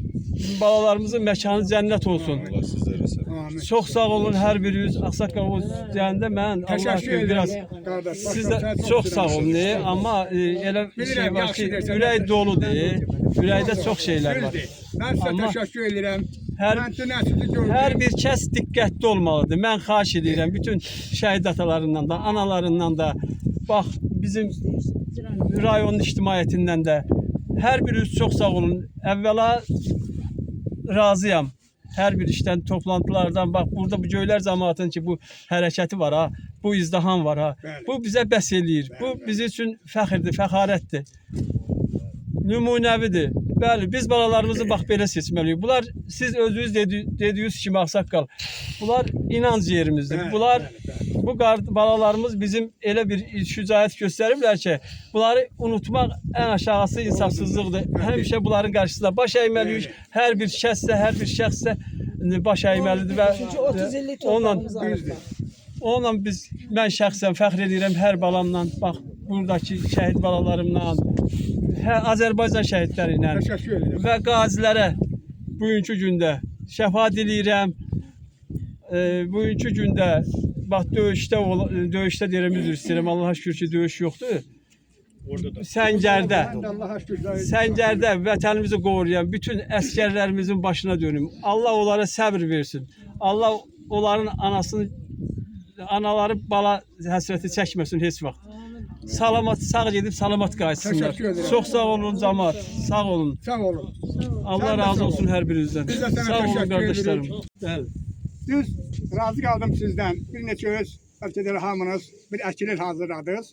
balalarımızın məkanı cənnət olsun. Çox sağ olun hər biriniz. Ağsaqqal deyəndə mən Allah biraz siz də çox sağ olun. Amma elə bir şey var ki, ürək doludur. Ürəkdə çox şeylər var. Mən sizə təşəkkür edirəm. Hər bir kəs diqqətli olmalıdır. Mən xahiş edirəm bütün şəhid atalarından da, analarından da, bax bizim rayonun ictimaiyyətindən də hər biriniz çox sağ olun. Əvvəla razıyam. Hər bir işdən, toplantılardan, bax burada bu göylər cəmaatının ki bu hərəkəti var ha, bu izdiham var ha. Bu bizə bəs eləyir. Bu bizim üçün fəxrdir, fəxarətdir. Nümunəvidir. Bəli, biz balalarımızı bax belə seçməliyik. Bunlar siz özünüz dediyiniz kimi ağsaqqal. Bunlar inanc yerimizdir. Bunlar bu balalarımız bizim elə bir şücaət göstəriblər ki, bunları unutmaq ən aşağısı insafsızlıqdır. Həmişə bunların qarşısında baş əyməliyik. Hər bir şəxssə baş əyməlidir və onunla mən şəxsən fəxr edirəm hər balamla, bax buradakı şəhid balalarımla, Azərbaycan şəhidləri ilə və qazilərə bugünkü gündə şəfa diləyirəm. Bugünkü gündə bax döyüşdə deyirəm, üzr istəyirəm, Allaha şükür ki döyüş yoxdur. Səngərdə vətənimizi qoruyan bütün əskərlərimizin başına dönüm. Allah onlara səbir versin. Allah onların anaları bala həsrəti çəkməsin heç vaxt. Salamat, sağ gedib salamat qayıtsınlar. Çox sağ olun cəmaat. Sağ olun. Sağ olun. Allah razı olsun hər birinizdən. Sağ olun qardaşlarım. Düz razı qaldım sizdən. Bir neçə öz ölkədə hamınız bir əkilil hazırladınız.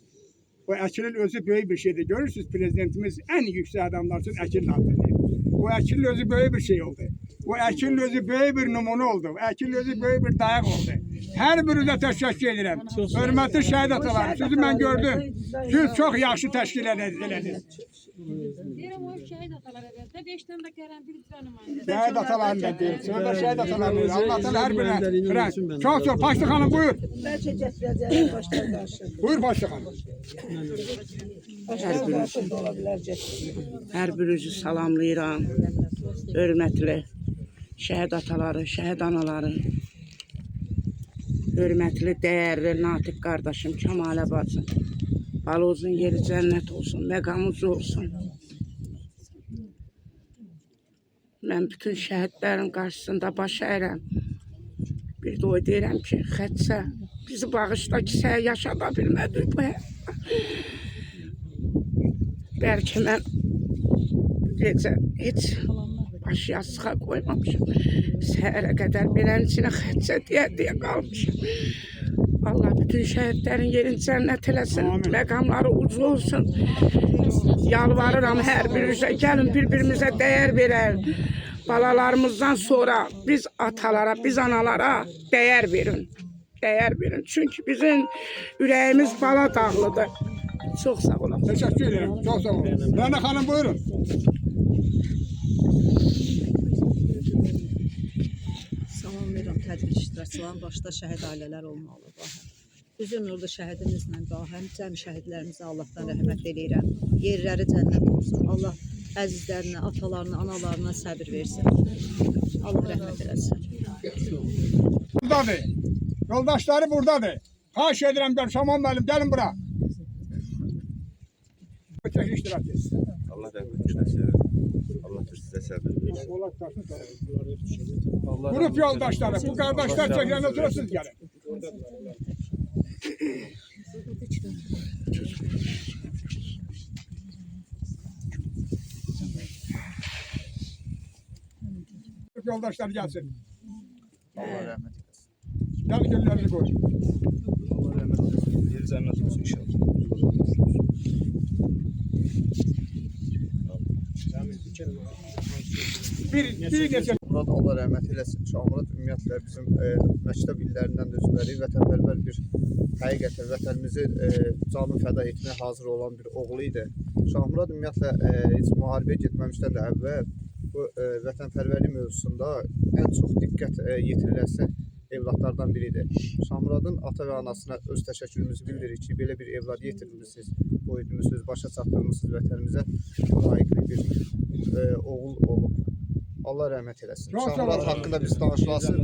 O əkilil özü böyük bir şeydir. Görürsünüz prezidentimiz ən yüksək adamlar üçün əkilil hazırlayır. O əkilil özü böyük bir şey oldu. O əkilil özü böyük bir numune oldu. O əkilil özü böyük bir dayaq oldu. Hər birinizə təşəkkür edirəm. Hörmətli şəhid atalarım, sizi mən gördüm. Siz çox yaxşı təşkil elədiniz. Deyirəm o şəhid atalara ver. Də 5 dənə də gələn bir nümayəndə. Şəhid atalarını da deyir. Sonra şəhid atalarını deyir. Allah təala hər birinə. Çox Paşlı xanım buyur. Bəlkə gətirəcəyik başlar qarşı. Buyur Paşlı xanım. Başlar qarşı da ola bilər gətirsin. Hər birinizi salamlayıram. Hörmətli şəhid ataları, şəhid anaları. Hörmətli, dəyərli Natiq qardaşım, Kəmalə bacım. Balozun yeri cənnət olsun, məqamız olsun. Mən bütün şəhidlərin qarşısında baş əyirəm. Bir də o deyirəm ki, Xətsə, bizi bağışla ki, sən yaşada bilmədik bu həyatda. Bəlkə mən gecə heç baş yastığa qoymamışım. Səhərə qədər belənin içinə Xətsə deyə qalmışım. Allah bütün şəhidlərin yerini cənnət eləsin, məqamları ucu olsun. Yalvarıram hər birinizə, gəlin bir-birimizə dəyər verər. Balalarımızdan sonra biz atalara, biz analara dəyər verin. Dəyər verin. Çünki bizim ürəyimiz bala dağlıdır. Çox sağ olun. Təşəkkür edirəm. Çox sağ olun. Rəna xanım buyurun. Salamlayıram tədbir iştirakçıların başda şəhid ailələr olmalı. Üzün nurlu şəhidimizlə daha həm cəmi şəhidlərimizə Allahdan rəhmət eləyirəm. Yerləri cənnət olsun. Allah əzizlərinə, atalarına, analarına səbir versin. Allah rəhmət eləsin. Buradadır. Yoldaşları buradadır. Xahiş edirəm gör Şaman müəllim gəlin bura. Çəkiliş iştirak etsin. Allah rəhmət eləsin. Allah sizə səbir versin. Grup yoldaşları, bu qardaşlar çəkiləndə sonra siz gəlin. Grup yoldaşlar gəlsin. Allah rəhmət eləsin. Gəl güllərinizi qoy. Allah rəhmət eləsin. Yeri cənnət olsun inşallah. Bir neçə Murad Allah rəhmət eləsin. Şahmurad ümumiyyətlə bizim məktəb illərindən də üzvləri vətənpərvər bir həqiqətən vətənimizi canı fəda etməyə hazır olan bir oğlu idi. Şahmurad ümumiyyətlə heç müharibəyə getməmişdən də əvvəl bu vətənpərvərlik mövzusunda ən çox diqqət yetiriləsi evladlardan biridir. Şahmuradın ata və anasına öz təşəkkürümüzü bildiririk ki, belə bir evlad yetirmişsiniz, böyütmüsünüz, başa çatdırmışsınız vətənimizə layiqli bir oğul olub. Allah rəhmət eləsin. Şahmurad haqqında biz danışılasın.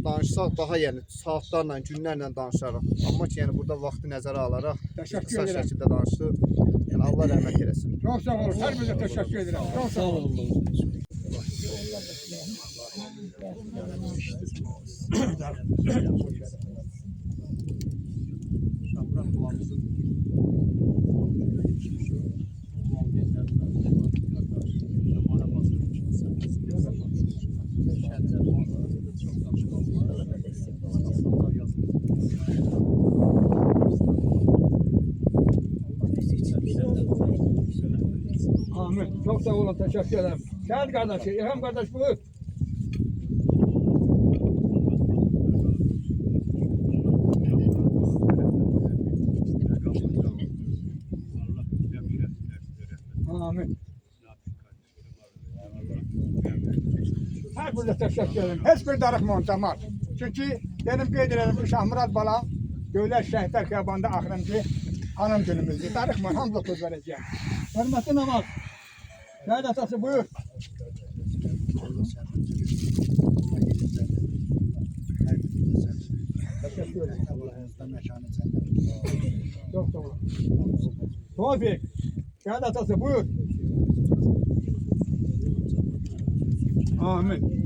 Danışsaq daha yəni saatlarla, günlərlə danışarıq. Amma ki, yəni burada vaxtı nəzərə alaraq qısa şəkildə danışdıq. Yəni Allah rəhmət eləsin. Çox sağ olun. Hər birinizə təşəkkür edirəm. Çox sağ olun. Ahmet, çok sağ olun, teşekkür ederim. Şahit kardeşi, İlham kardeş buyur. Amin. Her birine teşekkür ederim. Hiçbir darıkmam tamam. Çünkü benim qeyd edelim Şahmurad bala Göylər Şəhidlər Xiyabanında axırıncı anım günümüzdür. Darıkmam, hamza söz vereceğim. Hörmətli namaz. Şəhid atası buyur. Teşekkür ederim. Çok sağ olun. Tevfik. Şəhid atası buyur. Amin.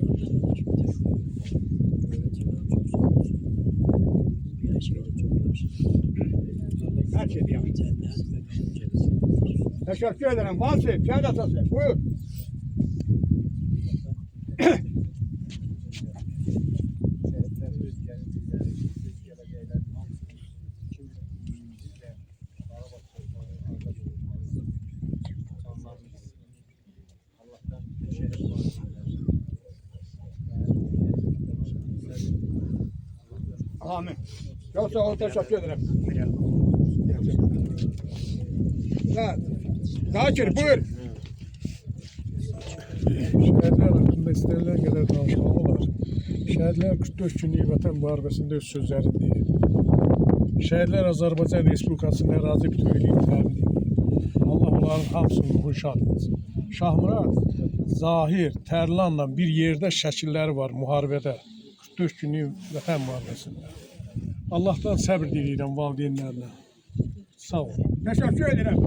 Her şey yaptı. Teşekkür ederim. Vasif, şəhid atası buyur. Amin. Çok sağ ol, teşekkür ederim. Zakir, buyur. Şəhidlər haqqında istənilən qədər danışmaq olar. Şəhidlər 44 günlük vətən müharibəsində öz sözlərini deyir. Şəhidlər Azərbaycan Respublikasının ərazi bütövlüyünü təmin edir. Allah onların hamısını ruhu şad etsin. Şahmurad, Zahir, Tərlanla bir yerdə şəkilləri var müharibədə. 44 günlük vətən müharibəsində. Allahdan səbr diləyirəm valideynlərinə. Sağ olun. Teşekkür ederim.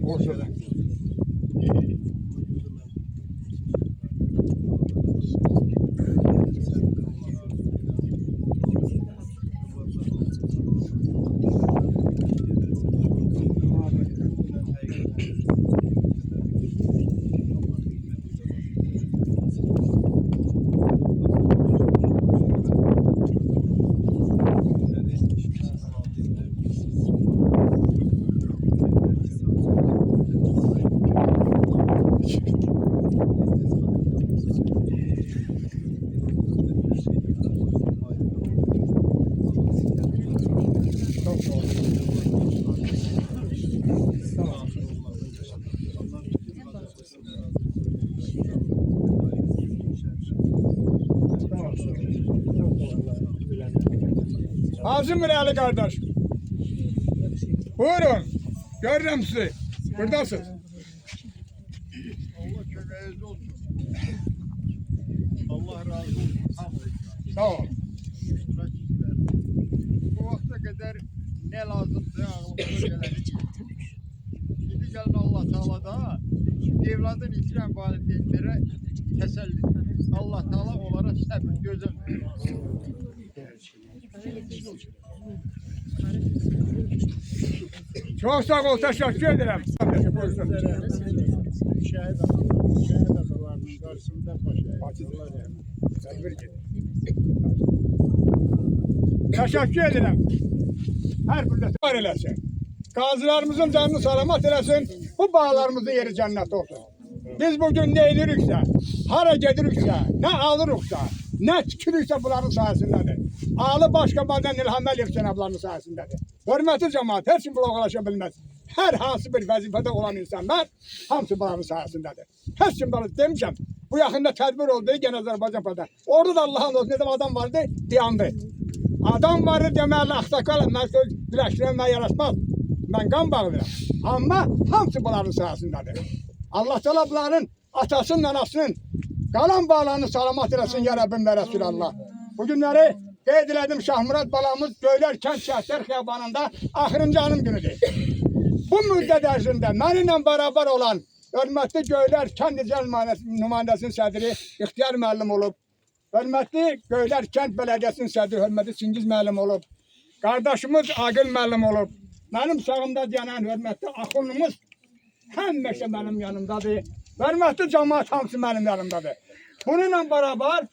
Ortada. Hazım Mirali kardeş. Buyurun. Görürüm sizi. Buradasınız. Allah köpeğiniz olsun. Allah razı olsun. Sağ ol. Bu vakte kadar ne lazımdı ağlımıza geleni. Şimdi gelin Allah Teala da evladın itiren valideynlere teselli. Allah Teala onlara sabır gözüm. Çok sağ ol, teşekkür ederim. Şehit adalarının karşısında Teşekkür ederim. Her birine var eləsin. Qazilərimizin canını salamat eləsin. Bu bağlarımızın yeri cennet olsun. Biz bugün ne ediriksə, hara gediriksə, ne alırıqsa, ne tikiriksə bunların sayesindədir. Ağlı başqabadan İlham Əliyev cənablarının sayesindədir. Hörmətli cemaat, heç kim buna ulaşa bilməz. Hər hansı bir vəzifədə olan insanlar hamısı bunların sayesindədir. Heç kim bana demişəm, bu yaxında tədbir oldu, gene Azərbaycan payda. Orada da Allah'ın olsun, dedim adam vardı, dayandı. Adam vardı deməli, axsaqal, mən söz birləşdirəm, mən yaraşmaz. Mən qan bağlayıram. Amma hamısı bunların sayesindədir. Allah Teala bunların atasının, anasının qalan bağlarını salamat eləsin, ya Rabbim və Resulallah. Bu günləri qeyd elədim, Şahmurad balamız Göylər Kənd Şəhidlər Xiyabanında axırıncı anım günüdür. Bu müddət ərzində mənimlə beraber olan hörmətli Göylər Kənd İcra nümayəndəsinin sədri İxtiyar müəllim olub. Hörmətli Göylər Kənd Bələdiyyəsinin sədri hörmətli Çingiz müəllim olub. Qardaşımız Aqil müəllim olub. Mənim sağımda dayanan hörmətli axunumuz həmişə mənim yanımdadır. Hörmətli cəmaət hamısı mənim yanımdadır. Bununla beraber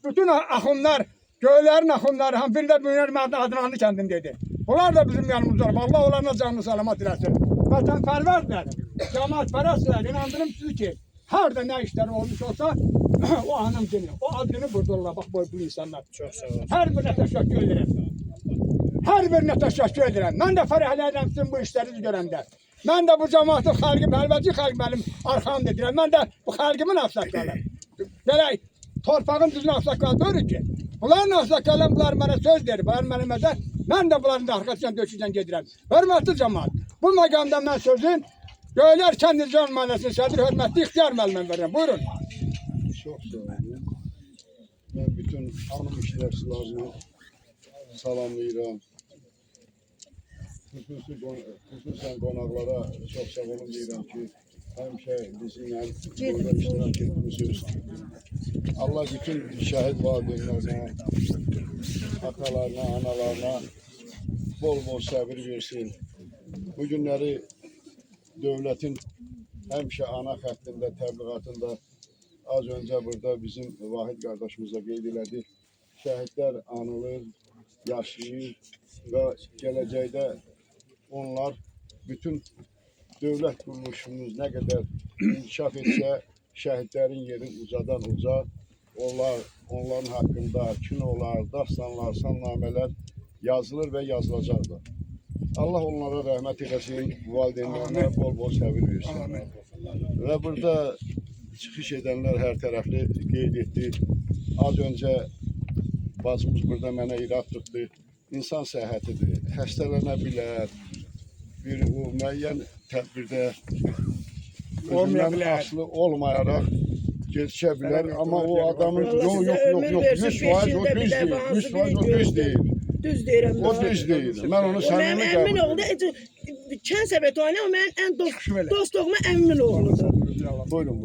bütün axunlar, Göylərin axunları, bir də Bünər Məhdi Adnanlı kəndindeydi. Bunlar da bizim yanımızdadır. Allah onlarına canını salamat eləsin. Vətənpərvərdirlər, cəmaətpərəstdirlər. İnandırım sizi ki, harada nə işləri olmuş olsa, o anım günü, o ad günü buradırlar. Bax bu insanlar. Çox sağ olun. Hər birinə təşəkkür ederim. Hər birinə təşəkkür edirəm. Mən də fərəhləyirəm sizin bu işlərinizi görəndə. Mən də bu cəmaatın xalqım, həlvəci xalq mənim arxamda edirəm. Mən də bu xalqımın afsaqlarım. Belə torpağın düzünü afsaqlar görür ki, bunların afsaqlarım, bunlar mənə söz verir, bunlar mənə məzər. Mən də bunların da arxasından döşüdən gedirəm. Hörmətli cəmaat, bu məqamda mən sözün Göylər Kənd İcra Nümayəndəsinin sədri hörmətli İxtiyar müəllimə verirəm. Buyurun. Çok sağ olun. Ben bütün hanım işlerçilerini salamlayıram. Xüsusən qonaqlara çox sağ olun deyirəm ki, həmişə bizimlə burada iştirak etmişsiniz. Allah bütün şəhid valideynlərinə, atalarına, analarına bol-bol səbir versin. Bu günləri dövlətin həmişə ana xəttində, təbliğatında az öncə burada bizim Vahid qardaşımıza qeyd elədi. Şəhidlər anılır, yaşayır və gələcəkdə onlar bütün dövlət quruluşumuz nə qədər inkişaf etsə, şəhidlərin yeri ucadan uca, onların haqqında kinolar, dastanlar, salnamələr yazılır və yazılacaqdır. Allah onlara rəhmət eləsin, valideynlərinə bol-bol səbir versin. Və burada çıxış edənlər hər tərəfli qeyd etdi. Az öncə bacımız burada mənə irad tutdu. İnsan səhhətidir, xəstələnə bilər, bir o müəyyən tədbirdə özündən asılı olmayaraq gecikə bilər. Amma o adamın yox, 100% o düz deyil. Düz deyirəm. O düz deyil. Mən onu səmimi qəbul edirəm. Oğlu Kənsəbət oyna, o mənim ən dostluğuma əmimin oğludur. Buyurun.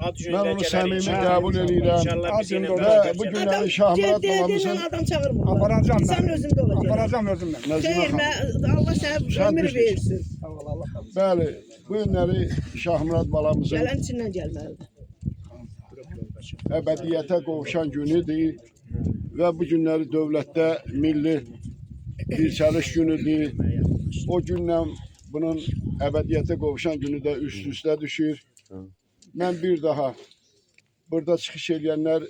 Mən onu səmimi qəbul edirəm və bu günləri Şahmurad balamızın Aparacağım İnsan özündə olacaq. Aparacağım özümlə. Xeyr, Allah sənə ömür versin. Bəli, bu günləri Şahmurad balamızın Gələn içindən gəlməlidir. Əbədiyyətə qovuşan günüdür və bu günləri dövlətdə milli dirçəliş günüdür. O günlə bunun əbədiyyətə qovuşan günü də üst-üstə düşür. Mən bir daha burada çıxış edənlər,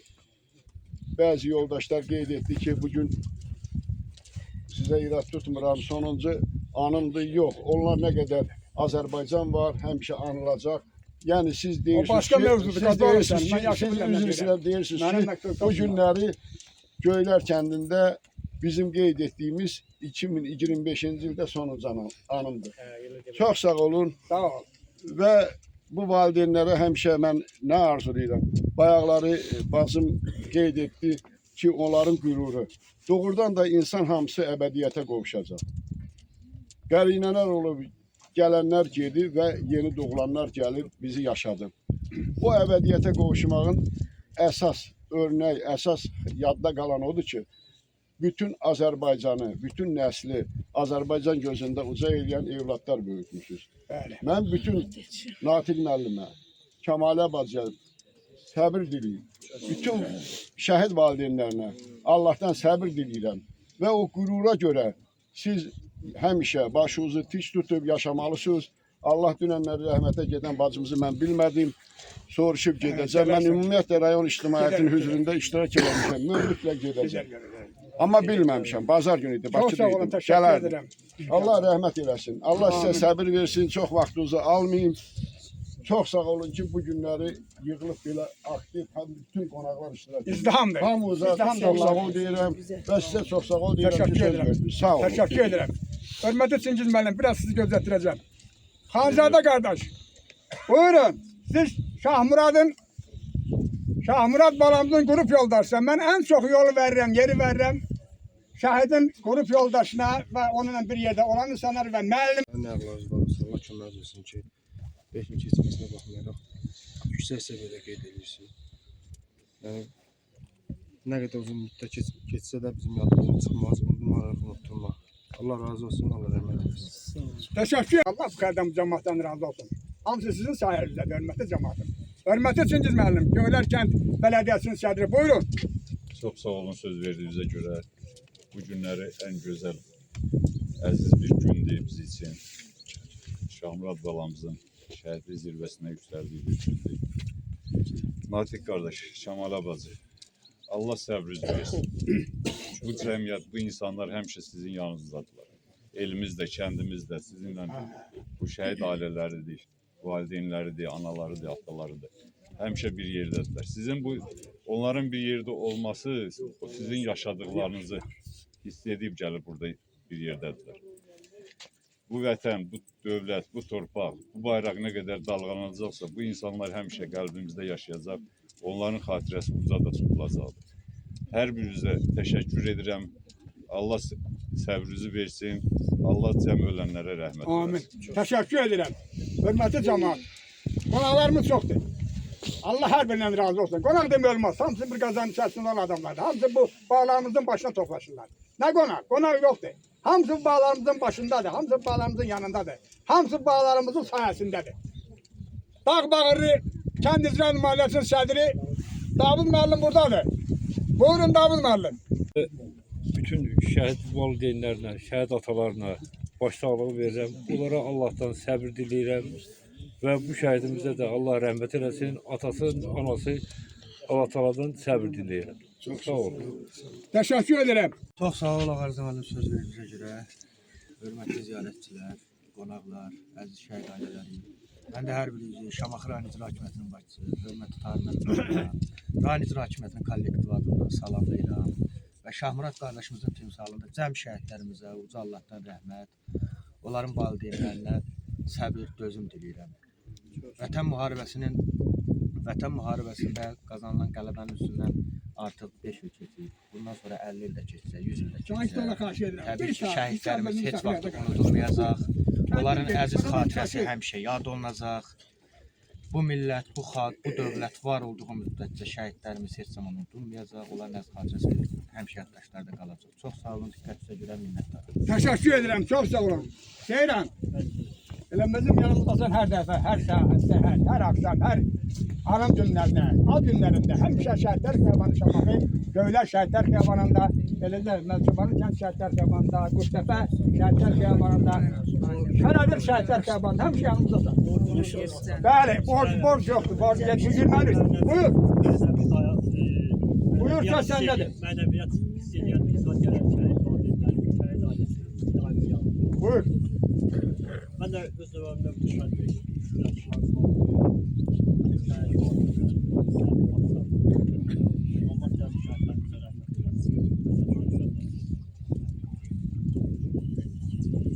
bəzi yoldaşlar qeyd etdi ki, bugün sizə irad tutmuram, sonuncu anımdır. Yox, onlar nə qədər Azərbaycan var, həmişə anılacaq. Yəni siz deyirsiniz ki, bu günləri Göylər kəndində bizim qeyd etdiyimiz 2025-ci ildə sonuncu anımdır. Çox sağ olun. Sağ ol. Və bu valideynlərə həmişə mən nə arzulayıram? Bayaqları bacım qeyd etdi ki, onların qüruru. Doğrudan da insan hamısı əbədiyyətə qovuşacaq. Qərinələr olub, gələnlər gedir və yeni doğulanlar gəlib bizi yaşadır. O əbədiyyətə qovuşmağın əsas örnək, əsas yadda qalan odur ki, bütün Azərbaycanı, bütün nəsli Azərbaycan gözündə uca eləyən evlatlar böyütmüşüz. Mən bütün Natiq müəllimə, Kəmalə bacıya səbir diləyim. Bütün şəhid valideynlərinə Allahdan səbir diləyirəm. Və o qürura görə siz həmişə başınızı tik tutub yaşamalısınız. Allah dünənləri rəhmətə gedən bacımızı mən bilmədim. Soruşub gedəcəm. Mən ümumiyyətlə rayon ictimaiyyətinin hüzurunda iştirak eləmişəm. Mütləq gedəcəm. Amma bilməmişəm. Bazar günü idi, Bakıda idim. Gələrdim. Allah rəhmət eləsin. Allah sizə səbir versin. Çox vaxtınızı almayayım. Çox sağ olun ki, bu günləri yığılıb belə aktiv, həm bütün qonaqlar iştirak edir. İzdihamdır. Hamınıza çox sağ ol deyirəm və sizə çox sağ ol deyirəm ki, söz verdiniz. Sağ olun. Təşəkkür edirəm. Hörmətli Çingiz müəllim, biraz sizi gözlətdirəcəm. Xanzadə qardaş, buyurun. Siz Şahmurad balamızın qrup yoldaşısan. Mən ən çox yolu verirəm, yeri verirəm. Şəhidin qrup yoldaşına və onunla bir yerdə olan insanlar və müəllim. Nə ağlarınızda olsun, Allah kömək olsun ki, beşin keçməsinə baxmayaraq yüksək səviyyədə qeyd edirsiniz. Yəni, nə qədər uzun müddət keçsə də bizim yadımızın çıxmaz, umarıq unutturmaq. Allah razı olsun, Allah rəhmət etsin. Təşəkkür. Allah bu qədəm cəmaatdan razı olsun. Hamısı sizin sayənizdə, hörmətli cəmaatım. Hörmətli Çingiz müəllim, Göylər kənd bələdiyyəsinin sədri, buyurun. Çox sağ olun söz verdiyinizə görə. Bu günləri ən gözəl, əziz bir gündür biz üçün. Şahmurad balamızın şəhidlik zirvəsinə yüksəldiyi bir gündür. Natiq qardaş, Kəmalə bacı, Allah səbrinizi versin. Bu cəmiyyət, bu insanlar həmişə sizin yanınızdadılar. Elimizdə, kəndimizdə, sizinlə bu şəhid ailələridir, valideynləridir, analarıdır, atalarıdır. Həmişə bir yerdədirlər. Sizin bu, onların bir yerdə olması, sizin yaşadıqlarınızı hiss edib gəlib burada bir yerdədirlər. Bu vətən, bu dövlət, bu torpaq, bu bayraq nə qədər dalğalanacaqsa, bu insanlar həmişə qəlbimizdə yaşayacaq, onların xatirəsi ucada tutulacaqdır. Hər birinizə təşəkkür edirəm. Allah səbrinizi versin. Allah cəm ölənlərə rəhmət versin. Amin. Təşəkkür edirəm. Hörmətli cəmaat. Qonaqlarımız çoxdur. Allah hər birindən razı olsun. Qonaq demək olmaz. Hamısı bir qazanın içərisində olan adamlardır. Hamısı bu bağlarımızın başına toplaşırlar. Nə qonaq? Qonaq yoxdur. Hamısı bağlarımızın başındadır. Hamısı bağlarımızın yanındadır. Hamısı bağlarımızın sayəsindədir. Dağ Bağırlı Kənd İcra Nümayəndəsinin sədri Davud müəllim buradadır. Buyurun Davud müəllim. Bütün şəhid valideynlərinə, şəhid atalarına başsağlığı verirəm. Onlara Allahdan səbir diləyirəm və bu şəhidimizə də Allah rəhmət eləsin. Atası, anası Allah Taala'dan səbir diləyirəm. Çox sağ olun. Təşəkkür edirəm. Çox sağ ol Ağarızı müəllim söz verdiyinizə görə. Hörmətli ziyarətçilər, qonaqlar, əziz şəhid ailələri. Mən də hər birinizi Şamaxı rayon icra hakimiyyətinin başçısı, hörmətli Tahir müəllim, rayon icra hakimiyyətinin kollektiv adına salamlayıram. Və Şahmurad qardaşımızın timsalında cəm şəhidlərimizə uca Allahdan rəhmət, onların valideynlərinə səbir, dözüm diləyirəm. Vətən müharibəsində qazanılan qələbənin üstündən artıq 5 il keçib. Bundan sonra 50 il də keçsə, 100 il də keçsə. Təbii ki, şəhidlərimiz heç vaxt unudulmayacaq. Onların əziz xatirəsi həmişə yad olunacaq. Bu millət, bu xalq, bu dövlət var olduğu müddətcə şəhidlərimiz heç zaman unudulmayacaq. Onların əziz xatirəsi həmişə yaddaşlarda qalacaq. Çox sağ olun, diqqətinizə görə minnətdarım. Təşəkkür edirəm, çox sağ olun. Seyran, elə bizim yanımızdasan hər dəfə, hər saat, səhər, hər axşam, hər anam günlərində, ad günlərində, həmişə şəhidlər xiyabanı Şamaxı, Göylər şəhidlər xiyabanında, eləcə Məlçobanı kənd şəhidlər xiyabanında, Qurtəpə şəhidlər xiyabanında, Şərədir şəhidlər xiyabanında, həmişə yanımızdasan. Bəli, borc yoxdur, borc yetişdirməliyiz. Buyur. Buyur, söz səndədir. Mədəniyyət istəyən gələn şəhid valideynlərin, şəhid ailəsinin daimi yanında. Buyur. Mən də öz növbəmdə bu şəhid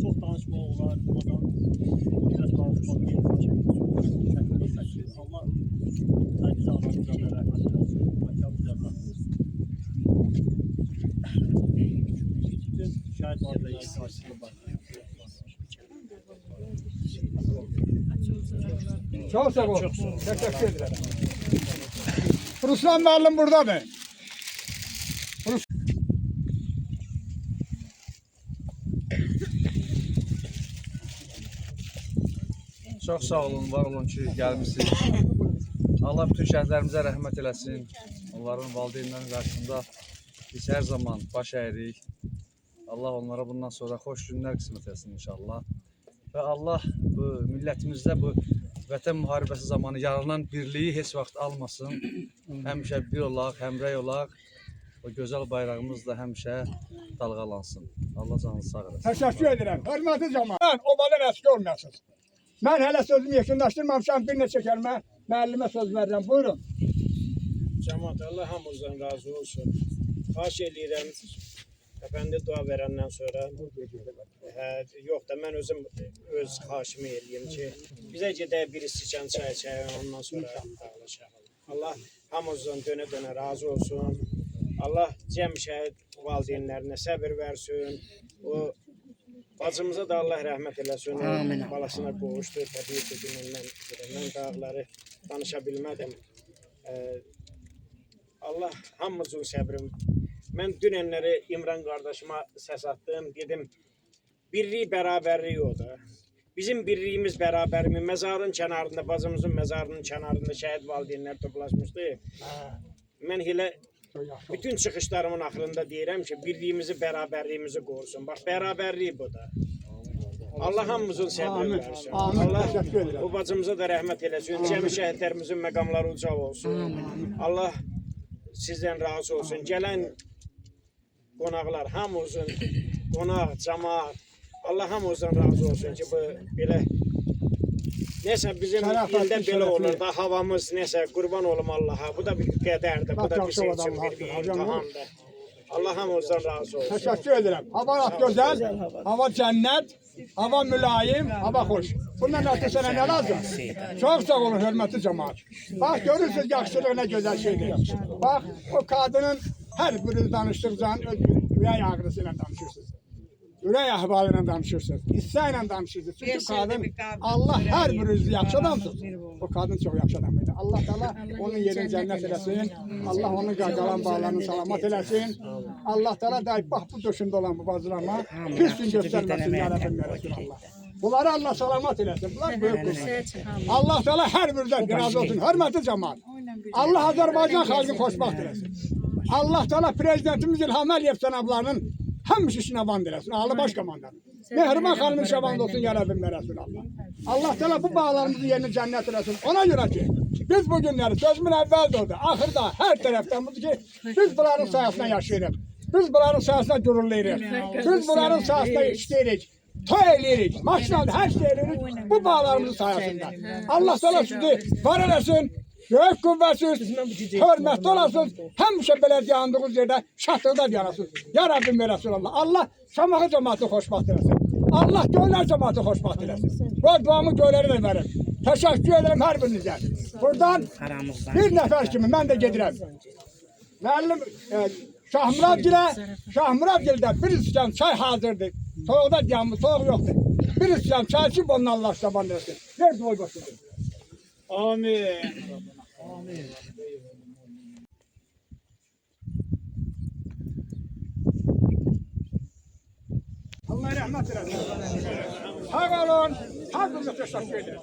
çox danışmaq olar, adam biraz danışmaq deyil. Allah hər bizi anamıza da rəhmət eləsin, məkanımıza da bütün şəhid valideynlərin qarşısında baxır. Çok sağ ol. Teşekkür ederim. Ruslan müəllim buradadır. Çox sağ olun, var olun ki, gəlmişsiniz. Allah bütün şəhidlərimizə rəhmət eləsin. Onların valideynlərinin qarşısında biz hər zaman baş əyirik. Allah onlara bundan sonra xoş günlər qismət etsin inşallah. Və Allah bu millətimizdə bu Vətən müharibəsi zamanı yaranan birliyi heç vaxt almasın. Həmişə bir olaq, həmrəy olaq. O gözəl bayrağımız da həmişə dalğalansın. Allah canınızı sağ eləsin. Təşəkkür edirəm. Hörmətli cəmaət. Mən obadan əski olmayasınız. Mən hələ sözümü yekunlaşdırmamışam. Bir neçə kəlmə müəllimə söz verirəm. Buyurun. Cəmaət, Allah hamımızdan razı olsun. Xahiş edirəm. Efendi dua verəndən sonra yox da mən özüm öz xahişimi eləyim ki, bizə gedək bir istikan çay içək, ondan sonra dağılacaq. Allah hamımızdan dönə-dönə razı olsun. Allah cəm şəhid valideynlərinə səbir versin. O bacımıza da Allah rəhmət eləsin. Balasına qovuşdu. Təbii ki, günündən dağları danışa bilmədim. Allah hamımızın səbrin. Mən dünənləri İmran qardaşıma səs atdım, dedim, birlik, bərabərlik o da. Bizim birliyimiz bərabərmi, məzarın kənarında, bacımızın məzarının kənarında şəhid valideynlər toplaşmışdı. Mən elə bütün çıxışlarımın axırında deyirəm ki, birliyimizi, bərabərliyimizi qorusun. Bax, bərabərlik bu da. Allah hamımızın səbir versin. Allah bu bacımıza da rəhmət eləsin. Cəmi şəhidlərimizin məqamları uca olsun. Allah sizdən razı olsun. Gələn qonaqlar hamımızın, qonaq, cəmaat, Allah hamımızdan razı olsun ki, bu belə nəsə bizim ildə belə olur da, havamız nəsə, qurban olum Allaha, bu da bir qədərdir, bu da bizim üçün bir imtihandır. Allah hamımızdan razı olsun. Təşəkkür edirəm. Hava gözəl, hava cənnət, hava mülayim, hava xoş. Bundan artıq sənə nə lazım? Çox sağ olun, hörmətli cəmaat. Bax, görürsünüz, yaxşılıq nə gözəl şeydir. Bax, o qadının hər biri danışdıqcan ürək ağrısı ilə danışırsınız. ürək əhvalıyla danışırsınız, hissə ilə danışırsınız. Çünki qadın, Allah hər birinizi yaxşı adamsınız. O qadın çox yaxşı adam idi. Allah Teala onun yerini cənnət eləsin. Allah onun qalan bağlarını salamat eləsin. Allah Teala da bax bu döşündə olan bu bacılarıma pis gün göstərməsin, yarabbim yarabbim Allah. Bunları Allah salamat eləsin. Bunlar böyük qullar. Allah Teala hər birindən razı olsun. Hörmətli cəmaət. Allah Azərbaycan xalqını xoşbəxt eləsin. Allah Teala prezidentimiz İlham Əliyev cənablarının həmişə işinə band eləsin. Ali baş komandanı. Mehriban xanımın işə band olsun, yarabbim Resulallah. Allah Teala bu bağlarımızın yerini cənnət eləsin. Ona görə ki, biz bu günləri sözümün əvvəl də oldu, axırda hər tərəfdən budur ki, biz bunların sayəsində yaşayırıq. Biz bunların sayəsində gururlayırıq. Biz bunların sayəsində işləyirik. Toy eləyirik, maçlandı, hər şey eləyirik bu bağlarımızın sayəsində. Allah Teala sizi var eləsin. Gök qüvvəsiz, hörmətli olasınız, həmişə belə yandığınız yerdə şahtlıqda yanasınız. Ya Rabbim və Resulallah, Allah Şamaxı cəmaatını xoşbəxt eləsin. Allah Göylər cəmaatını xoşbəxt eləsin. Bu duamı Göylərə də verin. Təşəkkür ederim hər birinizə. Buradan bir nəfər kimi mən də gedirəm. Müəllim Şahmurad Gildə bir istəyən çay hazırdır. Soğuqda yanmış, soğuq yoxdur. Bir istəyən çay ki, bunun Allah şaban eləsin. Ver boy başıdır. Amin. Amin. Allah rahmet eylesin. Sağ olun. Her birine teşekkür ederim.